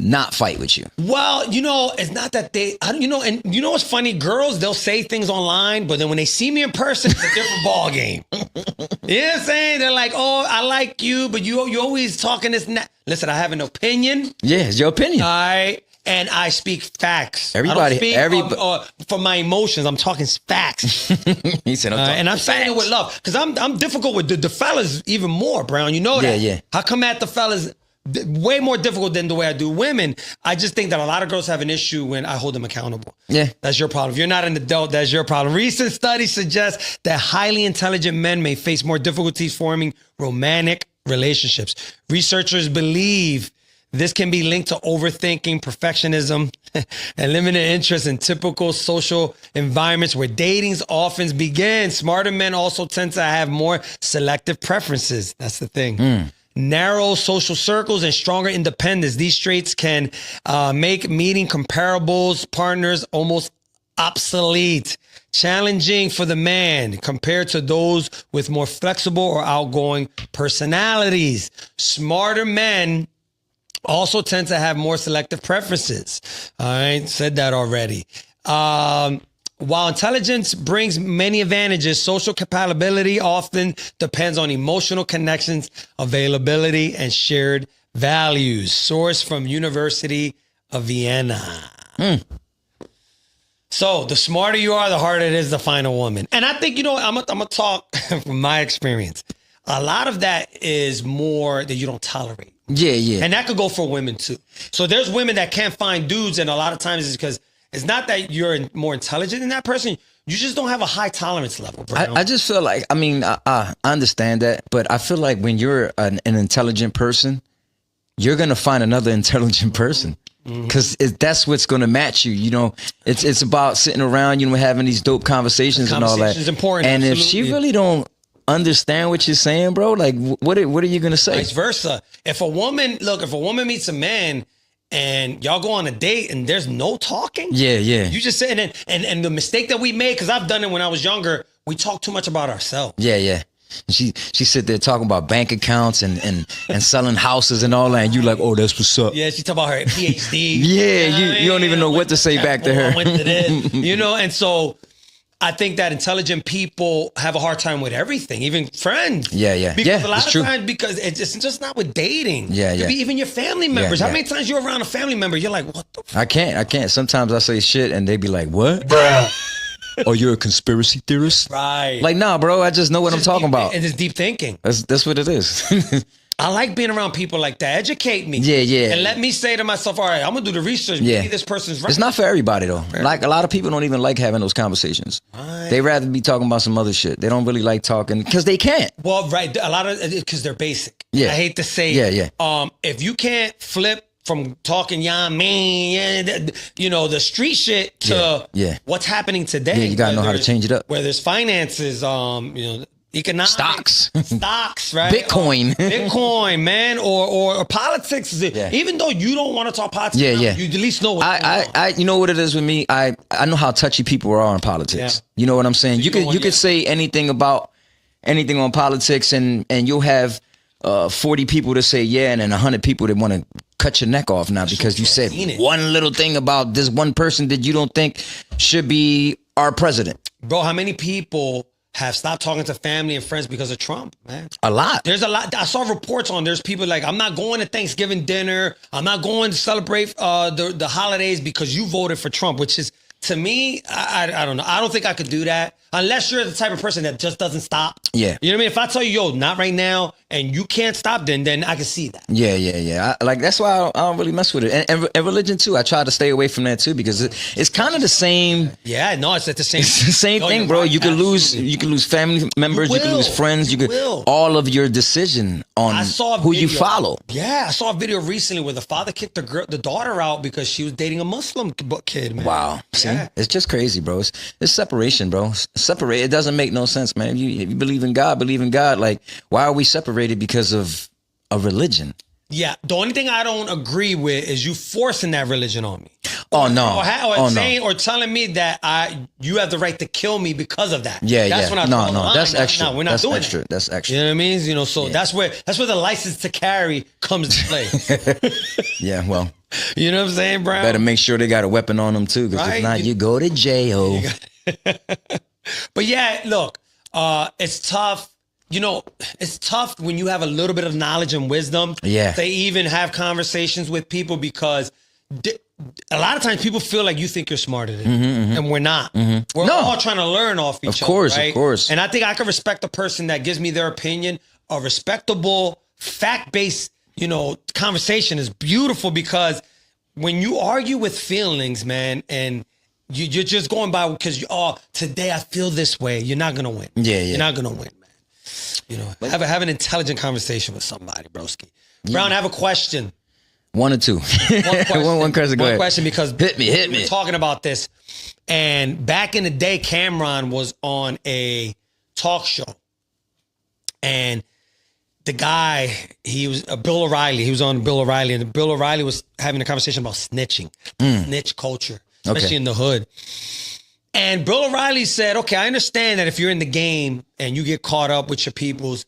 [SPEAKER 3] not fight with you?
[SPEAKER 2] Well, you know, it's not that and you know what's funny? Girls, they'll say things online, but then when they see me in person, it's a different ball game. You know what I'm saying? They're like, oh, I like you, but you always talking this and that. Listen, I have an opinion.
[SPEAKER 3] Yeah, it's your opinion.
[SPEAKER 2] All right. And I speak facts.
[SPEAKER 3] Everybody,
[SPEAKER 2] for my emotions, I'm talking facts.
[SPEAKER 3] He said,
[SPEAKER 2] and I'm saying it with love because I'm difficult with the fellas even more, Brown. You know that?
[SPEAKER 3] Yeah.
[SPEAKER 2] How come at the fellas? Way more difficult than the way I do women. I just think that a lot of girls have an issue when I hold them accountable.
[SPEAKER 3] Yeah.
[SPEAKER 2] That's your problem. If you're not an adult, that's your problem. Recent studies suggest that highly intelligent men may face more difficulties forming romantic relationships. Researchers believe this can be linked to overthinking, perfectionism, and limited interest in typical social environments where datings often begin. Smarter men also tend to have more selective preferences. That's the thing. Narrow social circles and stronger independence. These traits can make meeting comparables partners almost obsolete, challenging for the man compared to those with more flexible or outgoing personalities. Smarter men also tend to have more selective preferences. All right, said that already. while intelligence brings many advantages, social compatibility often depends on emotional connections, availability, and shared values. Source from University of Vienna. So the smarter you are, the harder it is to find a woman. And I think, I'm gonna talk from my experience. A lot of that is more that you don't tolerate.
[SPEAKER 3] Yeah.
[SPEAKER 2] And that could go for women too. So there's women that can't find dudes, and a lot of times it's because it's not that you're more intelligent than that person. You just don't have a high tolerance level, bro.
[SPEAKER 3] I just feel like, I understand that, but I feel like when you're an intelligent person, you're going to find another intelligent person. Because that's what's going to match you. It's about sitting around, having these dope conversations and all that.
[SPEAKER 2] Conversation's important.
[SPEAKER 3] And
[SPEAKER 2] absolutely.
[SPEAKER 3] if she really don't understand what you're saying, bro, like what are you going to say?
[SPEAKER 2] Vice versa. If a woman meets a man and y'all go on a date and there's no talking.
[SPEAKER 3] Yeah.
[SPEAKER 2] You just say, and the mistake that we made, because I've done it when I was younger, we talk too much about ourselves.
[SPEAKER 3] Yeah. She sit there talking about bank accounts and selling houses and all that, and you like, oh, that's what's up.
[SPEAKER 2] Yeah, she talk about her PhD.
[SPEAKER 3] Yeah, you don't even know what to say back to her.
[SPEAKER 2] I went to this, and so I think that intelligent people have a hard time with everything, even friends.
[SPEAKER 3] Yeah.
[SPEAKER 2] Because a lot
[SPEAKER 3] it's
[SPEAKER 2] of
[SPEAKER 3] true.
[SPEAKER 2] times, because it's just not with dating.
[SPEAKER 3] Yeah.
[SPEAKER 2] It could be even your family members.
[SPEAKER 3] Yeah.
[SPEAKER 2] How many times you're around a family member, you're like, what the
[SPEAKER 3] I can't. Sometimes I say shit and they be like, what? Bruh. Oh, you're a conspiracy theorist?
[SPEAKER 2] Right.
[SPEAKER 3] Like, nah, bro, I just know what I'm talking about.
[SPEAKER 2] And it's deep thinking.
[SPEAKER 3] That's what it is.
[SPEAKER 2] I like being around people like that. Educate me.
[SPEAKER 3] Yeah.
[SPEAKER 2] And let me say to myself, all right, I'm going to do the research.
[SPEAKER 3] Yeah.
[SPEAKER 2] Maybe this person's right.
[SPEAKER 3] It's not for everybody, though. Like, a lot of people don't even like having those conversations.
[SPEAKER 2] Right.
[SPEAKER 3] They rather be talking about some other shit. They don't really like talking because they can't.
[SPEAKER 2] Well, right. A lot of because they're basic.
[SPEAKER 3] Yeah.
[SPEAKER 2] I hate to say
[SPEAKER 3] Yeah.
[SPEAKER 2] if you can't flip from talking the street shit to what's happening today.
[SPEAKER 3] Yeah, you gotta know how to change it up.
[SPEAKER 2] Where there's finances, economics, stocks, right? Bitcoin, man, or politics. Even though you don't want to talk politics, you at least know what's going on.
[SPEAKER 3] I you know what it is with me. I know how touchy people are in politics.
[SPEAKER 2] Yeah.
[SPEAKER 3] You know what I'm saying? You could say anything about anything on politics, and you'll have 40 people to say yeah, and then 100 people that want to cut your neck off now because you said one little thing about this one person that you don't think should be our president.
[SPEAKER 2] Bro, how many people have stopped talking to family and friends because of Trump, man?
[SPEAKER 3] A lot.
[SPEAKER 2] There's a lot. I saw reports on there's people like, I'm not going to Thanksgiving dinner. I'm not going to celebrate the holidays because you voted for Trump, which is, to me, I don't know. I don't think I could do that unless you're the type of person that just doesn't stop.
[SPEAKER 3] Yeah.
[SPEAKER 2] You know what I mean? If I tell you, yo, not right now, and you can't stop, then I can see that.
[SPEAKER 3] Yeah. That's why I don't really mess with it. And religion too. I try to stay away from that too because it's kind of the same.
[SPEAKER 2] Yeah, no, it's the same.
[SPEAKER 3] It's the same thing, bro.
[SPEAKER 2] Right.
[SPEAKER 3] You can lose family members. You can lose friends. You could all of your decision on who you follow.
[SPEAKER 2] Yeah, I saw a video recently where the father kicked the daughter out because she was dating a Muslim kid, man.
[SPEAKER 3] Wow. See, it's just crazy, bro. It's separation, bro. Separate. It doesn't make no sense, man. If you believe in God, believe in God. Like, why are we separated because of a religion?
[SPEAKER 2] Yeah, the only thing I don't agree with is you forcing that religion on me.
[SPEAKER 3] Oh no!
[SPEAKER 2] Or telling me that you have the right to kill me because of that.
[SPEAKER 3] That's
[SPEAKER 2] when I
[SPEAKER 3] no. That's extra.
[SPEAKER 2] No, we're not doing
[SPEAKER 3] extra.
[SPEAKER 2] that.
[SPEAKER 3] That's extra.
[SPEAKER 2] You know what I mean? So that's where the license to carry comes to play.
[SPEAKER 3] Yeah, well,
[SPEAKER 2] you know what I'm saying, Brown?
[SPEAKER 3] Better make sure they got a weapon on them too, because if not, you go to jail.
[SPEAKER 2] But yeah, look, it's tough. It's tough when you have a little bit of knowledge and wisdom to even have conversations with people because a lot of times people feel like you think you're smarter than them, and we're not. We're all trying to learn off each other. Of course. And I think I can respect a person that gives me their opinion. A respectable, fact-based, conversation is beautiful because when you argue with feelings, man, and you're just going by because today I feel this way, you're not gonna win. You're not gonna win. Have an intelligent conversation with somebody, broski. Brown, I have a question.
[SPEAKER 3] One or two. One question. Go ahead.
[SPEAKER 2] One question because
[SPEAKER 3] hit me.
[SPEAKER 2] We're talking about this, and back in the day, Cameron was on a talk show, and the guy, he was Bill O'Reilly. He was on Bill O'Reilly, and Bill O'Reilly was having a conversation about snitching, snitch culture, especially in the hood. And Bill O'Reilly said, okay, I understand that if you're in the game and you get caught up with your peoples,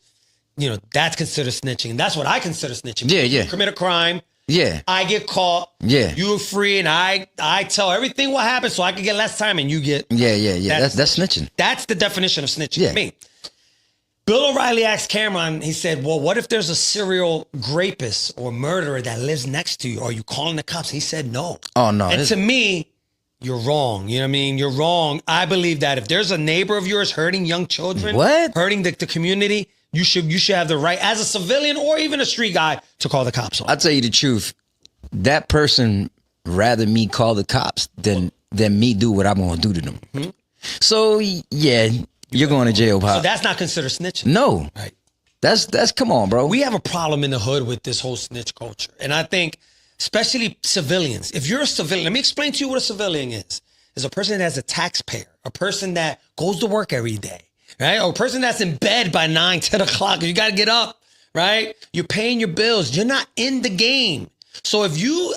[SPEAKER 2] that's considered snitching. And that's what I consider snitching.
[SPEAKER 3] Yeah.
[SPEAKER 2] You commit a crime,
[SPEAKER 3] Yeah.
[SPEAKER 2] I get caught.
[SPEAKER 3] Yeah.
[SPEAKER 2] You're free, and I tell everything what happened so I can get less time, and you get.
[SPEAKER 3] Yeah. That's snitching.
[SPEAKER 2] That's the definition of snitching
[SPEAKER 3] Yeah.
[SPEAKER 2] to me. Bill O'Reilly asked Cameron, he said, well, what if there's a serial rapist or murderer that lives next to you? Are you calling the cops? He said no.
[SPEAKER 3] Oh, no.
[SPEAKER 2] And to me, you're wrong. You know what I mean? You're wrong. I believe that if there's a neighbor of yours hurting young children, hurting the community, you should have the right as a civilian or even a street guy to call the cops on.
[SPEAKER 3] I'll tell you the truth. That person rather me call the cops than me do what I'm going to do to them. Mm-hmm. So, yeah, you're going to jail, Pop.
[SPEAKER 2] So that's not considered snitching.
[SPEAKER 3] No.
[SPEAKER 2] Right.
[SPEAKER 3] That's come on, bro.
[SPEAKER 2] We have a problem in the hood with this whole snitch culture. And I think, especially civilians, if you're a civilian, let me explain to you what a civilian is. Is a person that has a taxpayer, a person that goes to work every day, right? Or a person that's in bed by 9, 10 o'clock. You got to get up, right? You're paying your bills. You're not in the game. So if you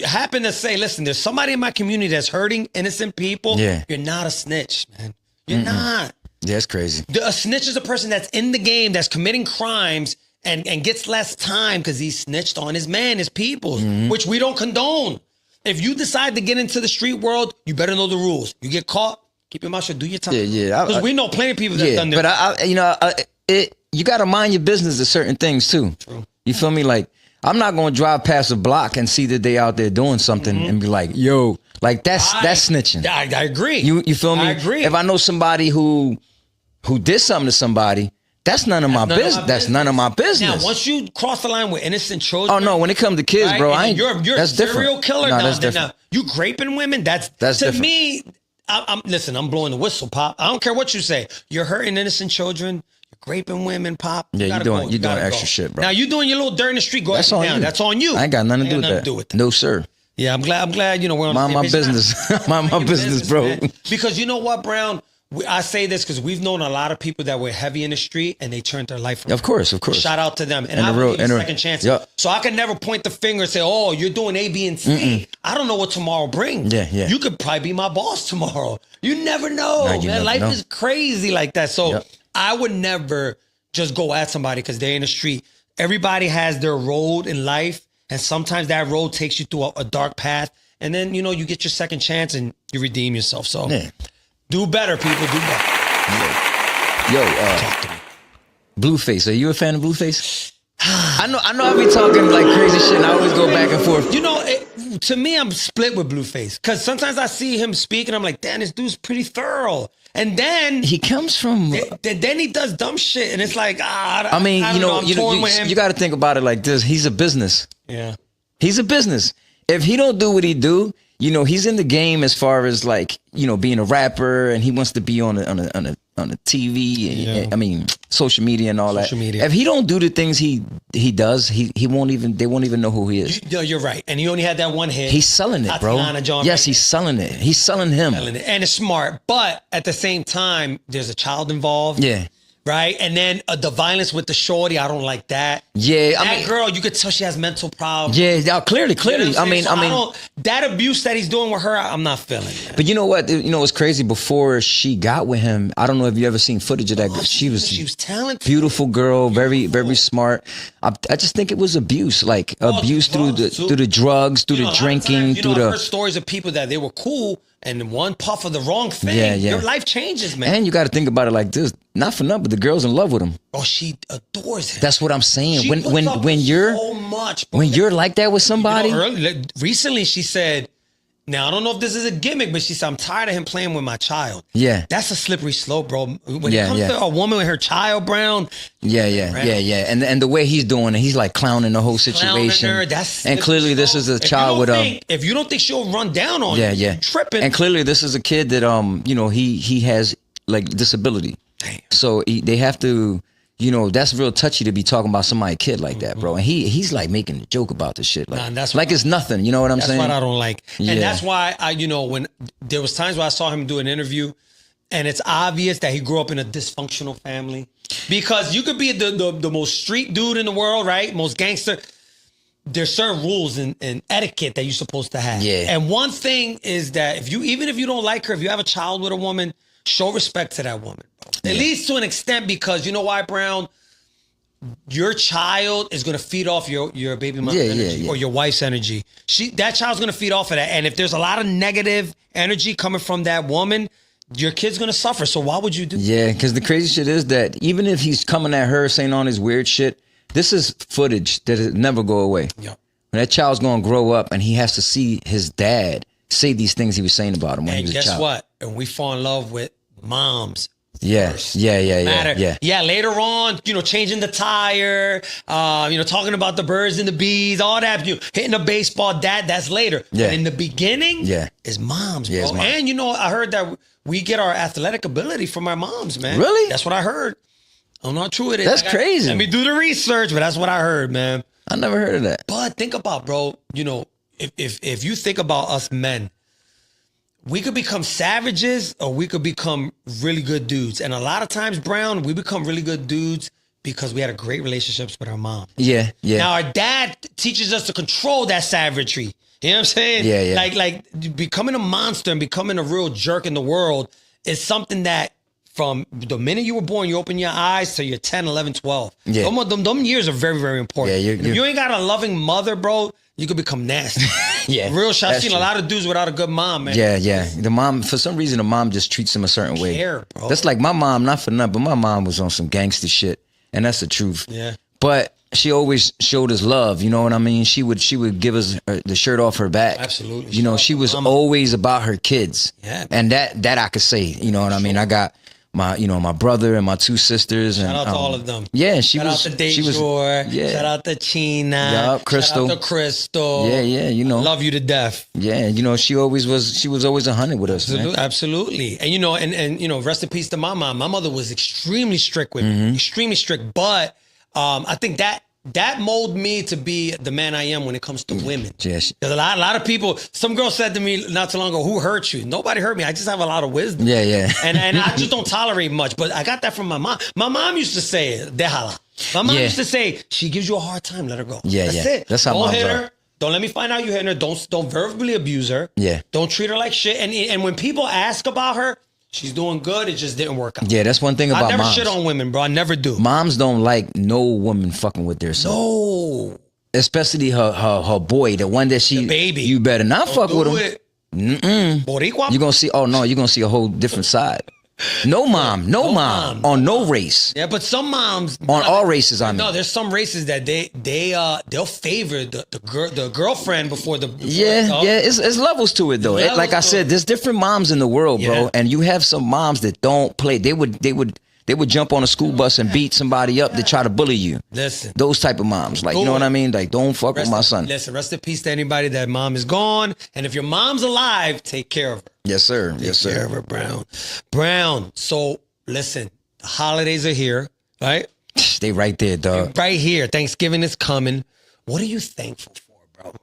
[SPEAKER 2] happen to say, listen, there's somebody in my community that's hurting innocent people, you're not a snitch, man. You're not.
[SPEAKER 3] Yeah, it's crazy.
[SPEAKER 2] A snitch is a person that's in the game, that's committing crimes and gets less time because he snitched on his man, his people, which we don't condone. If you decide to get into the street world, you better know the rules. You get caught, keep your mouth shut, do your time.
[SPEAKER 3] Yeah.
[SPEAKER 2] Because we know plenty of people that done their
[SPEAKER 3] but you got to mind your business to certain things too.
[SPEAKER 2] True.
[SPEAKER 3] You feel me? Like, I'm not going to drive past a block and see that they out there doing something and be like, yo, like that's snitching.
[SPEAKER 2] I agree.
[SPEAKER 3] You feel me?
[SPEAKER 2] I agree.
[SPEAKER 3] If I know somebody who did something to somebody, that's none of my business. That's none of my business.
[SPEAKER 2] Now, once you cross the line with innocent children.
[SPEAKER 3] Oh no, when it comes to kids,
[SPEAKER 2] right?
[SPEAKER 3] bro,
[SPEAKER 2] You're
[SPEAKER 3] that's
[SPEAKER 2] a serial
[SPEAKER 3] different.
[SPEAKER 2] killer
[SPEAKER 3] No,
[SPEAKER 2] now.
[SPEAKER 3] that's different.
[SPEAKER 2] Now, you graping women, that's to
[SPEAKER 3] different.
[SPEAKER 2] me, listen, I'm blowing the whistle, Pop. I don't care what you say. You're hurting innocent children. You're raping women, Pop.
[SPEAKER 3] Yeah, you're doing extra shit, bro.
[SPEAKER 2] Now you doing your little dirt in the street. Go
[SPEAKER 3] That's
[SPEAKER 2] ahead
[SPEAKER 3] on
[SPEAKER 2] down.
[SPEAKER 3] you.
[SPEAKER 2] That's on you.
[SPEAKER 3] I ain't got nothing to do with that. No, sir.
[SPEAKER 2] Yeah, I'm glad. You know, we're on
[SPEAKER 3] Mind
[SPEAKER 2] the
[SPEAKER 3] my
[SPEAKER 2] same page.
[SPEAKER 3] business. Mind my business, bro.
[SPEAKER 2] Man. Because you know what, Brown? I say this because we've known a lot of people that were heavy in the street and they turned their life around.
[SPEAKER 3] Of course.
[SPEAKER 2] Shout out to them. And I believe in second chances.
[SPEAKER 3] Yep.
[SPEAKER 2] So I can never point the finger and say, oh, you're doing A, B, and C. I don't know what tomorrow brings.
[SPEAKER 3] Yeah.
[SPEAKER 2] You could probably be my boss tomorrow. You never know, man.
[SPEAKER 3] never
[SPEAKER 2] Life
[SPEAKER 3] know.
[SPEAKER 2] is crazy like that. So
[SPEAKER 3] Yep.
[SPEAKER 2] I would never just go at somebody because they're in the street. Everybody has their road in life. And sometimes that road takes you through a dark path. And then, you know, you get your second chance and you redeem yourself. So do better, people. Do better.
[SPEAKER 3] Yo, Blueface. Are you a fan of Blueface? I know. I be talking like crazy shit, and I always go back and forth.
[SPEAKER 2] You know, to me, I'm split with Blueface because sometimes I see him speak, and I'm like, damn, this dude's pretty thorough. And then
[SPEAKER 3] He comes from.
[SPEAKER 2] then he does dumb shit, and it's like,
[SPEAKER 3] I mean,
[SPEAKER 2] I don't know, I'm torn with him.
[SPEAKER 3] you got to think about it like this. He's a business.
[SPEAKER 2] Yeah.
[SPEAKER 3] He's a business. If he don't do what he do, you know, he's in the game as far as like, you know, being a rapper, and he wants to be on a TV. And, I mean, social media and all
[SPEAKER 2] Social
[SPEAKER 3] that.
[SPEAKER 2] media.
[SPEAKER 3] If he don't do the things he does, he won't even. They won't even know who he is.
[SPEAKER 2] You're right, and he only had that one hit.
[SPEAKER 3] He's selling it, bro.
[SPEAKER 2] Tatiana John
[SPEAKER 3] Yes,
[SPEAKER 2] Frank.
[SPEAKER 3] he's selling it. He's selling him.
[SPEAKER 2] And it's smart, but at the same time, there's a child involved.
[SPEAKER 3] Yeah.
[SPEAKER 2] Right, and then the violence with the shorty, I don't like that.
[SPEAKER 3] Yeah,
[SPEAKER 2] That girl, you could tell she has mental problems.
[SPEAKER 3] Yeah, clearly.
[SPEAKER 2] You know what I'm saying? So
[SPEAKER 3] I mean,
[SPEAKER 2] don't, that abuse that he's doing with her, I'm not feeling. Man.
[SPEAKER 3] but you know what? You know what's crazy? Before she got with him, I don't know if you ever seen footage of that girl. She was
[SPEAKER 2] talented,
[SPEAKER 3] beautiful girl, very smart. I just think it was abuse, like abuse through the drugs, through the drinking, through
[SPEAKER 2] I've
[SPEAKER 3] the.
[SPEAKER 2] heard stories of people that they were cool, and one puff of the wrong thing,
[SPEAKER 3] Yeah.
[SPEAKER 2] your life changes, man.
[SPEAKER 3] And you got to think about it like this: not for nothing, but the girl's in love with him.
[SPEAKER 2] Oh, she adores him.
[SPEAKER 3] That's what I'm saying.
[SPEAKER 2] She
[SPEAKER 3] when
[SPEAKER 2] puts up
[SPEAKER 3] when
[SPEAKER 2] with
[SPEAKER 3] you're
[SPEAKER 2] so much, bro.
[SPEAKER 3] when you're like that with somebody,
[SPEAKER 2] Recently she said, now I don't know if this is a gimmick, but she said, I'm tired of him playing with my child.
[SPEAKER 3] Yeah.
[SPEAKER 2] That's a slippery slope, bro. When
[SPEAKER 3] Yeah,
[SPEAKER 2] it comes
[SPEAKER 3] yeah.
[SPEAKER 2] to a woman with her child, Brown,
[SPEAKER 3] Yeah. And the way he's doing it, he's like clowning the whole situation.
[SPEAKER 2] clowning her, that's
[SPEAKER 3] and clearly this is a child with
[SPEAKER 2] if you don't think she'll run down on
[SPEAKER 3] yeah,
[SPEAKER 2] you,
[SPEAKER 3] yeah,
[SPEAKER 2] you're tripping.
[SPEAKER 3] And clearly this is a kid that you know, he has like disability.
[SPEAKER 2] Damn.
[SPEAKER 3] So they have to, you know, that's real touchy to be talking about somebody's kid like that, bro. And he's like making a joke about this shit, like,
[SPEAKER 2] Nah, that's
[SPEAKER 3] like
[SPEAKER 2] why-
[SPEAKER 3] it's nothing. You know what I'm
[SPEAKER 2] That's
[SPEAKER 3] saying?
[SPEAKER 2] what I don't like.
[SPEAKER 3] Yeah.
[SPEAKER 2] And that's why when there was times where I saw him do an interview and it's obvious that he grew up in a dysfunctional family because you could be the most street dude in the world, right? Most gangster. There's certain rules and etiquette that you're supposed to have.
[SPEAKER 3] Yeah.
[SPEAKER 2] And one thing is that even if you don't like her, if you have a child with a woman, show respect to that woman, bro. At least to an extent, because you know why, Brown? your child is gonna feed off your baby mother's energy or your wife's energy. That child's gonna feed off of that. And if there's a lot of negative energy coming from that woman, your kid's gonna suffer. So why would you do that?
[SPEAKER 3] Yeah, because the crazy shit is that even if he's coming at her saying all this weird shit, this is footage that will never go away.
[SPEAKER 2] Yeah.
[SPEAKER 3] When that child's gonna grow up and he has to see his dad say these things he was saying about him when he was a child.
[SPEAKER 2] And guess what? And we fall in love with moms.
[SPEAKER 3] Yeah,
[SPEAKER 2] first.
[SPEAKER 3] yeah.
[SPEAKER 2] Later on, changing the tire, talking about the birds and the bees, all that, hitting a baseball, that's later.
[SPEAKER 3] Yeah.
[SPEAKER 2] But in the beginning,
[SPEAKER 3] yeah,
[SPEAKER 2] is moms, bro.
[SPEAKER 3] Yeah, it's moms.
[SPEAKER 2] And I heard that we get our athletic ability from our moms, man.
[SPEAKER 3] Really?
[SPEAKER 2] That's what I heard. I'm not true with it.
[SPEAKER 3] That's crazy.
[SPEAKER 2] Let me do the research, but that's what I heard, man.
[SPEAKER 3] I never heard of that.
[SPEAKER 2] But think about, bro, if you think about us men, we could become savages or we could become really good dudes. And a lot of times, Brown, we become really good dudes because we had a great relationships with our mom.
[SPEAKER 3] Yeah.
[SPEAKER 2] Now our dad teaches us to control that savagery. You know what I'm saying?
[SPEAKER 3] Yeah.
[SPEAKER 2] Like becoming a monster and becoming a real jerk in the world is something that from the minute you were born, you open your eyes till you're 10, 11, 12.
[SPEAKER 3] Yeah.
[SPEAKER 2] Them years are very, very important.
[SPEAKER 3] Yeah,
[SPEAKER 2] if you ain't got a loving mother, bro, you could become nasty.
[SPEAKER 3] Yeah.
[SPEAKER 2] Real shit. I've
[SPEAKER 3] that's
[SPEAKER 2] seen
[SPEAKER 3] true.
[SPEAKER 2] a lot of dudes without a good mom, man.
[SPEAKER 3] Yeah. The mom, for some reason, the mom just treats him a certain way.
[SPEAKER 2] Bro.
[SPEAKER 3] That's like my mom, not for nothing, but my mom was on some gangster shit. And that's the truth.
[SPEAKER 2] Yeah.
[SPEAKER 3] But she always showed us love, you know what I mean? She would give us the shirt off her back.
[SPEAKER 2] Absolutely.
[SPEAKER 3] You know, she was always about her kids.
[SPEAKER 2] Yeah.
[SPEAKER 3] And that I could say, you know what I mean? I got my brother and my two sisters.
[SPEAKER 2] Shout
[SPEAKER 3] and
[SPEAKER 2] out to all of them.
[SPEAKER 3] Yeah,
[SPEAKER 2] Shout out to Dejor.
[SPEAKER 3] Yeah.
[SPEAKER 2] Shout out to China.
[SPEAKER 3] Yup, Crystal.
[SPEAKER 2] Shout out to Crystal.
[SPEAKER 3] Yeah,
[SPEAKER 2] Love you to death.
[SPEAKER 3] Yeah, she was always 100 with us, man.
[SPEAKER 2] Absolutely. And and rest in peace to my mom. My mother was extremely strict with me. Extremely strict. But I think that molded me to be the man I am when it comes to women.
[SPEAKER 3] Yes.
[SPEAKER 2] Because a lot of people, some girl said to me not too long ago, who hurt you? Nobody hurt me. I just have a lot of wisdom.
[SPEAKER 3] Yeah.
[SPEAKER 2] And I just don't tolerate much. But I got that from my mom. My mom used to say, déjala. My mom used to say, she gives you a hard time, let her go.
[SPEAKER 3] Yeah,
[SPEAKER 2] That's
[SPEAKER 3] yeah.
[SPEAKER 2] it.
[SPEAKER 3] That's how
[SPEAKER 2] don't
[SPEAKER 3] moms
[SPEAKER 2] hit
[SPEAKER 3] are.
[SPEAKER 2] her. Don't let me find out you hitting her. Don't verbally abuse her.
[SPEAKER 3] Yeah.
[SPEAKER 2] Don't treat her like shit. And when people ask about her, she's doing good. It just didn't work out.
[SPEAKER 3] Yeah, that's one thing about
[SPEAKER 2] I never
[SPEAKER 3] moms.
[SPEAKER 2] shit on women, bro. I never do.
[SPEAKER 3] Moms don't like no woman fucking with their son.
[SPEAKER 2] No.
[SPEAKER 3] Especially her boy, the one that
[SPEAKER 2] The baby.
[SPEAKER 3] You better not fuck with him.
[SPEAKER 2] Boricua?
[SPEAKER 3] You're gonna see a whole different side. No mom on no race.
[SPEAKER 2] Yeah, but some moms
[SPEAKER 3] On all races, I mean.
[SPEAKER 2] No, there's some races that they'll favor the girlfriend before the
[SPEAKER 3] Yeah, it's levels to it though.
[SPEAKER 2] Levels
[SPEAKER 3] Like I
[SPEAKER 2] to
[SPEAKER 3] said,
[SPEAKER 2] it.
[SPEAKER 3] there's different moms in the world, bro.
[SPEAKER 2] Yeah.
[SPEAKER 3] And you have some moms that don't play. They would jump on a school bus and beat somebody up to try to bully you.
[SPEAKER 2] Listen.
[SPEAKER 3] Those type of moms. Like, you know what I mean? Like, don't fuck with my son.
[SPEAKER 2] Listen, rest in peace to anybody that mom is gone. And if your mom's alive, take care of her.
[SPEAKER 3] Yes, sir. Yes,
[SPEAKER 2] Take care
[SPEAKER 3] sir.
[SPEAKER 2] of her, Brown. Brown. So listen, the holidays are here, right?
[SPEAKER 3] They right there, dog.
[SPEAKER 2] Right here. Thanksgiving is coming. What are you thankful for, bro?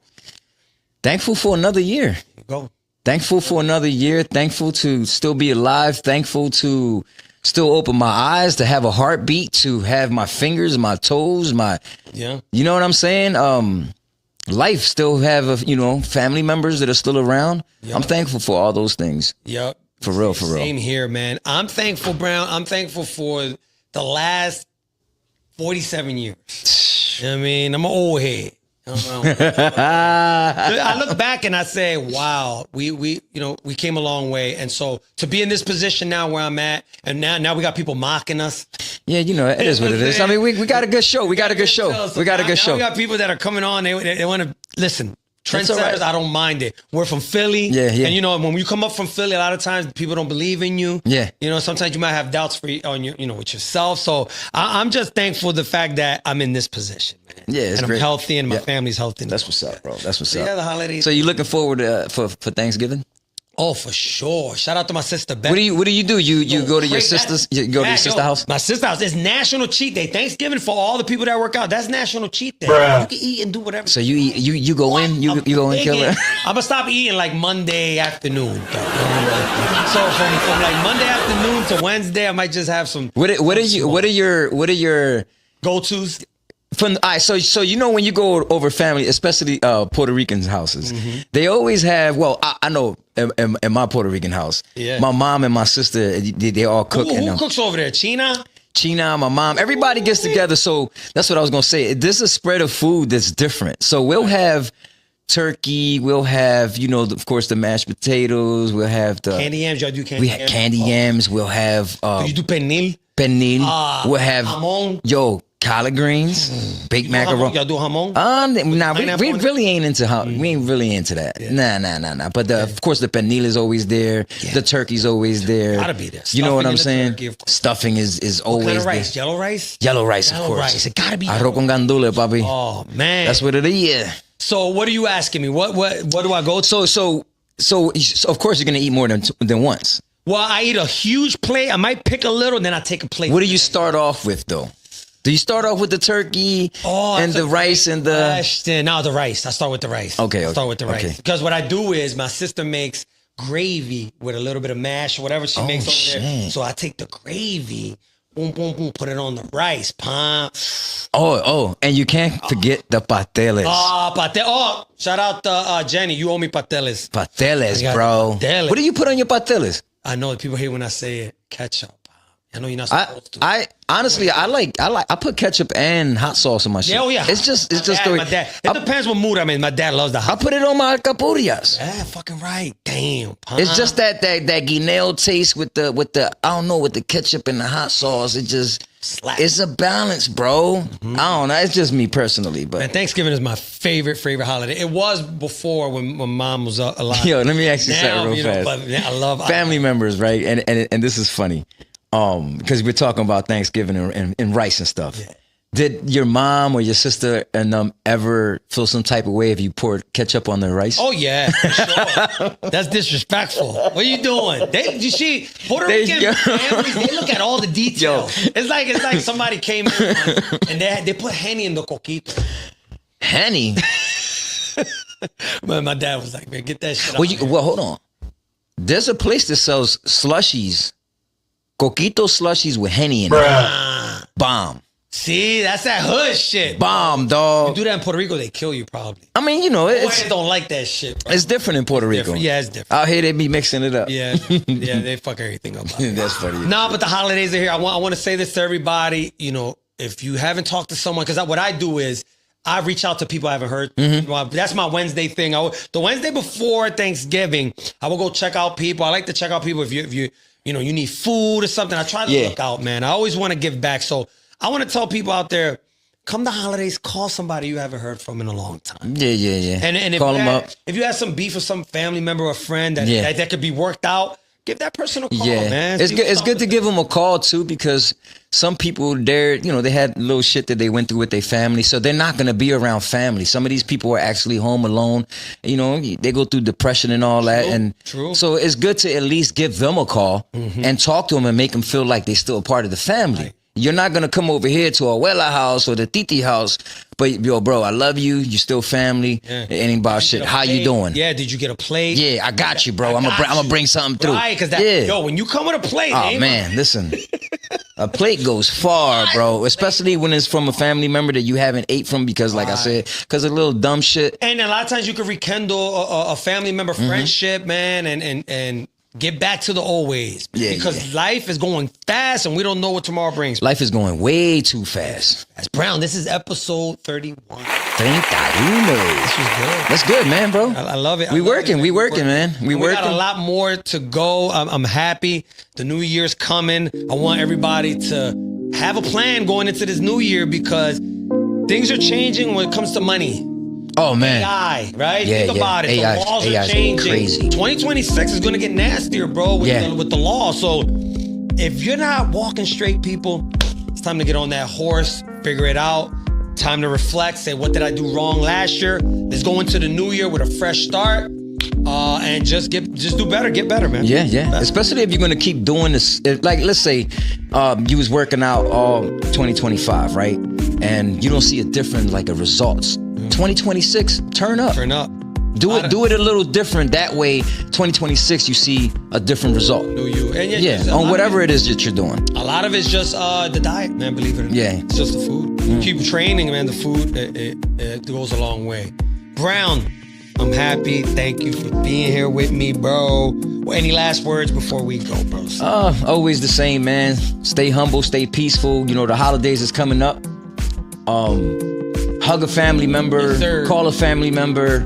[SPEAKER 3] Thankful for another year.
[SPEAKER 2] Go.
[SPEAKER 3] Thankful for another year. Thankful to still be alive. Thankful to still open my eyes, to have a heartbeat, to have my fingers, my toes,
[SPEAKER 2] Yeah.
[SPEAKER 3] you know what I'm saying? Life, still have, family members that are still around.
[SPEAKER 2] Yeah.
[SPEAKER 3] I'm thankful for all those things.
[SPEAKER 2] Yep.
[SPEAKER 3] For real.
[SPEAKER 2] Same here, man. I'm thankful, Brown. I'm thankful for the last 47 years. You know what I mean? I'm an old head. I look back and I say, wow, we came a long way. And so to be in this position now where I'm at, and now we got people mocking us.
[SPEAKER 3] Yeah, it is what it is. I mean, we got a good show. We got a good show. We got a good show.
[SPEAKER 2] We got people that are coming on. They want to listen.
[SPEAKER 3] That's all
[SPEAKER 2] Trendsetters,
[SPEAKER 3] right.
[SPEAKER 2] I don't mind it. We're from Philly.
[SPEAKER 3] Yeah.
[SPEAKER 2] And when you come up from Philly, a lot of times people don't believe in you.
[SPEAKER 3] Yeah.
[SPEAKER 2] Sometimes you might have doubts on your, with yourself. So I'm just thankful for the fact that I'm in this position, man.
[SPEAKER 3] Yeah, it's
[SPEAKER 2] and
[SPEAKER 3] great.
[SPEAKER 2] I'm healthy and my
[SPEAKER 3] Yeah.
[SPEAKER 2] family's healthy.
[SPEAKER 3] That's what's up, bro. That's what's up.
[SPEAKER 2] Yeah, the holidays.
[SPEAKER 3] So you looking forward for Thanksgiving?
[SPEAKER 2] Oh, for sure. Shout out to my sister, Beth.
[SPEAKER 3] What do you do? You go to your sister's? You go to your sister's house?
[SPEAKER 2] My sister's house. It's National Cheat Day. Thanksgiving for all the people that work out. That's National Cheat Day.
[SPEAKER 1] Bruh.
[SPEAKER 2] You can eat and do whatever.
[SPEAKER 3] So you eat, you go in, you go in, kill it.
[SPEAKER 2] I'm gonna stop eating like Monday afternoon. So from like Monday afternoon to Wednesday, I might just have some.
[SPEAKER 3] What are your
[SPEAKER 2] go-tos?
[SPEAKER 3] All right, so when you go over family, especially Puerto Rican houses, they always have. Well, I know in my Puerto Rican house,
[SPEAKER 2] Yeah.
[SPEAKER 3] my mom and my sister they all cook.
[SPEAKER 2] Who cooks over there? China?
[SPEAKER 3] China, my mom, everybody gets together. So that's what I was gonna say. This is a spread of food that's different. So we'll have turkey, we'll have, of course, the mashed potatoes, we'll have the
[SPEAKER 2] Candy yams, y'all do candy
[SPEAKER 3] we
[SPEAKER 2] yams?
[SPEAKER 3] have candy yams, we'll have
[SPEAKER 2] Do you do pernil?
[SPEAKER 3] pernil, we'll have
[SPEAKER 2] jamon?
[SPEAKER 3] collard greens, baked macaroni.
[SPEAKER 2] Y'all do jamon?
[SPEAKER 3] Nah, we
[SPEAKER 2] Pineapple on it?
[SPEAKER 3] really ain't into we ain't really into that. Nah. But of course the pernil is always there. The turkey's always there.
[SPEAKER 2] Gotta be there.
[SPEAKER 3] You know what
[SPEAKER 2] Stuffing
[SPEAKER 3] I'm
[SPEAKER 2] in the
[SPEAKER 3] saying?
[SPEAKER 2] turkey, of course.
[SPEAKER 3] Stuffing is
[SPEAKER 2] What
[SPEAKER 3] always
[SPEAKER 2] kind of
[SPEAKER 3] there.
[SPEAKER 2] rice? Yellow rice?
[SPEAKER 3] Yellow rice, of
[SPEAKER 2] Yellow
[SPEAKER 3] course.
[SPEAKER 2] rice. It gotta be.
[SPEAKER 3] Arroz con gandules, papi.
[SPEAKER 2] Oh man,
[SPEAKER 3] That's what it is.
[SPEAKER 2] So what are you asking me? What do I go to?
[SPEAKER 3] So of course you're gonna eat more than once.
[SPEAKER 2] Well, I eat a huge plate. I might pick a little, then I take a plate.
[SPEAKER 3] What do you start off with though? Do you start off with the turkey and
[SPEAKER 2] that's
[SPEAKER 3] the
[SPEAKER 2] a
[SPEAKER 3] rice
[SPEAKER 2] great
[SPEAKER 3] and the?
[SPEAKER 2] question. No, the rice. I start with the rice.
[SPEAKER 3] Okay,
[SPEAKER 2] I start with the rice
[SPEAKER 3] okay.
[SPEAKER 2] because what I do is my sister makes gravy with a little bit of mash or whatever she makes over there.
[SPEAKER 3] shit.
[SPEAKER 2] So I take the gravy, boom, boom, boom, put it on the rice, pan.
[SPEAKER 3] And you can't forget the pasteles.
[SPEAKER 2] Oh, shout out to Jenny. You owe me pateles.
[SPEAKER 3] Pasteles,
[SPEAKER 2] I got
[SPEAKER 3] bro.
[SPEAKER 2] pasteles.
[SPEAKER 3] What do you put on your pasteles?
[SPEAKER 2] I know people hate when I say it. Ketchup. I know you're not supposed to.
[SPEAKER 3] I honestly I put ketchup and hot sauce on my shit.
[SPEAKER 2] Yeah, oh yeah.
[SPEAKER 3] It's just
[SPEAKER 2] my dad. It depends what mood I'm in. My dad loves the
[SPEAKER 3] I
[SPEAKER 2] hot.
[SPEAKER 3] put it on my alcapurrias.
[SPEAKER 2] Yeah, fucking right. Damn.
[SPEAKER 3] It's just that guineo taste with the I don't know, with the ketchup and the hot sauce. It just
[SPEAKER 2] Slap.
[SPEAKER 3] it's a balance, bro. I don't know. It's just me personally, but
[SPEAKER 2] And Thanksgiving is my favorite holiday. It was before when mom was alive.
[SPEAKER 3] yo, let me ask you
[SPEAKER 2] Now,
[SPEAKER 3] something real fast.
[SPEAKER 2] but yeah, I love
[SPEAKER 3] Family members, right? And this is funny. Because we're talking about Thanksgiving and rice and stuff.
[SPEAKER 2] Yeah.
[SPEAKER 3] Did your mom or your sister and ever feel some type of way if you poured ketchup on their rice?
[SPEAKER 2] Oh yeah, for sure. That's disrespectful. What are you doing? You see, Puerto
[SPEAKER 3] There
[SPEAKER 2] Rican
[SPEAKER 3] you go.
[SPEAKER 2] families, they look at all the details. It's like somebody came in and they put Henny in the coquito.
[SPEAKER 3] Henny?
[SPEAKER 2] But my dad was like, man, get that shit
[SPEAKER 3] Well,
[SPEAKER 2] out.
[SPEAKER 3] well, hold on. There's a place that sells slushies, coquito slushies with Henny in it. Bomb.
[SPEAKER 2] See, that's that hood shit.
[SPEAKER 3] Bomb, dog.
[SPEAKER 2] Do that in Puerto Rico, they kill you probably.
[SPEAKER 3] I mean,
[SPEAKER 2] Boys don't like that shit, bro.
[SPEAKER 3] it's different in Puerto Rico.
[SPEAKER 2] Yeah, it's different.
[SPEAKER 3] Out here, they be mixing it up.
[SPEAKER 2] Yeah, they fuck everything up.
[SPEAKER 3] That's funny.
[SPEAKER 2] Nah, but the holidays are here. I want to say this to everybody. If you haven't talked to someone, because what I do is I reach out to people I haven't heard. Well, that's my Wednesday thing. The Wednesday before Thanksgiving, I will go check out people. I like to check out people if you need food or something. I try to look out, man. I always want to give back. So I want to tell people out there, come the holidays, call somebody you haven't heard from in a long time.
[SPEAKER 3] Yeah.
[SPEAKER 2] And
[SPEAKER 3] Call them up.
[SPEAKER 2] if you have some beef with some family member or friend that could be worked out, give that person a call, man.
[SPEAKER 3] It's
[SPEAKER 2] See
[SPEAKER 3] good.
[SPEAKER 2] what's
[SPEAKER 3] It's
[SPEAKER 2] up
[SPEAKER 3] good
[SPEAKER 2] with
[SPEAKER 3] to
[SPEAKER 2] it.
[SPEAKER 3] give them a call too, because some people they had little shit that they went through with their family, so they're not gonna be around family. Some of these people are actually home alone. They go through depression and all that, and
[SPEAKER 2] True.
[SPEAKER 3] so it's good to at least give them a call and talk to them and make them feel like they're still a part of the family.
[SPEAKER 2] Right.
[SPEAKER 3] You're not gonna come over here to Abuela house or the Titi house, but yo, bro, I love you. You still family.
[SPEAKER 2] Yeah.
[SPEAKER 3] It ain't about shit.
[SPEAKER 2] Get a
[SPEAKER 3] How you
[SPEAKER 2] plate.
[SPEAKER 3] doing?
[SPEAKER 2] Yeah, did you get a plate?
[SPEAKER 3] Yeah, I got you, bro.
[SPEAKER 2] I
[SPEAKER 3] I'm
[SPEAKER 2] got
[SPEAKER 3] gonna
[SPEAKER 2] you.
[SPEAKER 3] bring something through.
[SPEAKER 2] Right, because
[SPEAKER 3] yeah.
[SPEAKER 2] when you come with a plate,
[SPEAKER 3] Oh man, listen. A plate goes far, bro. Especially when it's from a family member that you haven't ate from because, like I said, because of little dumb shit.
[SPEAKER 2] And a lot of times you can rekindle a family member friendship, man, and get back to the old ways.
[SPEAKER 3] Yeah,
[SPEAKER 2] because life is going fast and we don't know what tomorrow brings.
[SPEAKER 3] Life is going way too fast.
[SPEAKER 2] That's Brown. This is episode 31.
[SPEAKER 3] 31.
[SPEAKER 2] This was good.
[SPEAKER 3] That's good, man, bro.
[SPEAKER 2] I love it.
[SPEAKER 3] We working, man. We
[SPEAKER 2] We got a
[SPEAKER 3] working.
[SPEAKER 2] lot more to go. I'm happy. The new year's coming. I want everybody to have a plan going into this new year because things are changing when it comes to money.
[SPEAKER 3] Oh man.
[SPEAKER 2] AI, right?
[SPEAKER 3] Yeah,
[SPEAKER 2] Think about it.
[SPEAKER 3] AI
[SPEAKER 2] The laws are
[SPEAKER 3] AI's
[SPEAKER 2] changing.
[SPEAKER 3] crazy.
[SPEAKER 2] 2026 is going to get nastier, bro,
[SPEAKER 3] Yeah.
[SPEAKER 2] with the law. So if you're not walking straight, people, it's time to get on that horse, figure it out. Time to reflect, say, what did I do wrong last year? Let's go into the new year with a fresh start. And just do better, get better, man.
[SPEAKER 3] Yeah.
[SPEAKER 2] Better.
[SPEAKER 3] Especially if you're gonna keep doing this. Like, let's say you was working out all 2025, right? And you don't see a different results. 2026, turn up.
[SPEAKER 2] Turn up.
[SPEAKER 3] Do it a little different. That way, 2026, you see a different result.
[SPEAKER 2] Do you? And
[SPEAKER 3] Yeah,
[SPEAKER 2] just a
[SPEAKER 3] on
[SPEAKER 2] lot
[SPEAKER 3] whatever
[SPEAKER 2] of
[SPEAKER 3] it is that you're doing.
[SPEAKER 2] A lot of it's just the diet, man, believe it or not.
[SPEAKER 3] Yeah.
[SPEAKER 2] It's just the food. Keep training, man. The food, it goes a long way. Brown, I'm happy. Thank you for being here with me, bro. Well, any last words before we go, bros?
[SPEAKER 3] Always the same, man. Stay humble, stay peaceful. You know, the holidays is coming up. Hug a family member,
[SPEAKER 2] Yes, sir.
[SPEAKER 3] call a family member.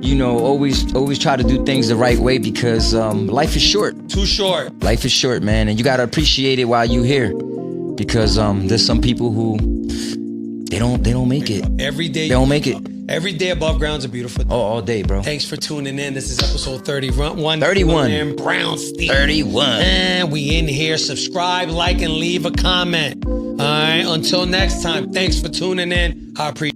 [SPEAKER 3] You know, always try to do things the right way because life is short.
[SPEAKER 2] Too short.
[SPEAKER 3] Life is short, man, and you gotta appreciate it while you're here. Because there's some people who they don't make it.
[SPEAKER 2] Every day.
[SPEAKER 3] They don't make it.
[SPEAKER 2] Every day above ground's a beautiful thing.
[SPEAKER 3] All day, bro.
[SPEAKER 2] Thanks for tuning in. This is episode 31.
[SPEAKER 3] 31.
[SPEAKER 2] Brownstein.
[SPEAKER 3] 31.
[SPEAKER 2] And we in here. Subscribe, like, and leave a comment. All right. Until next time. Thanks for tuning in. I appreciate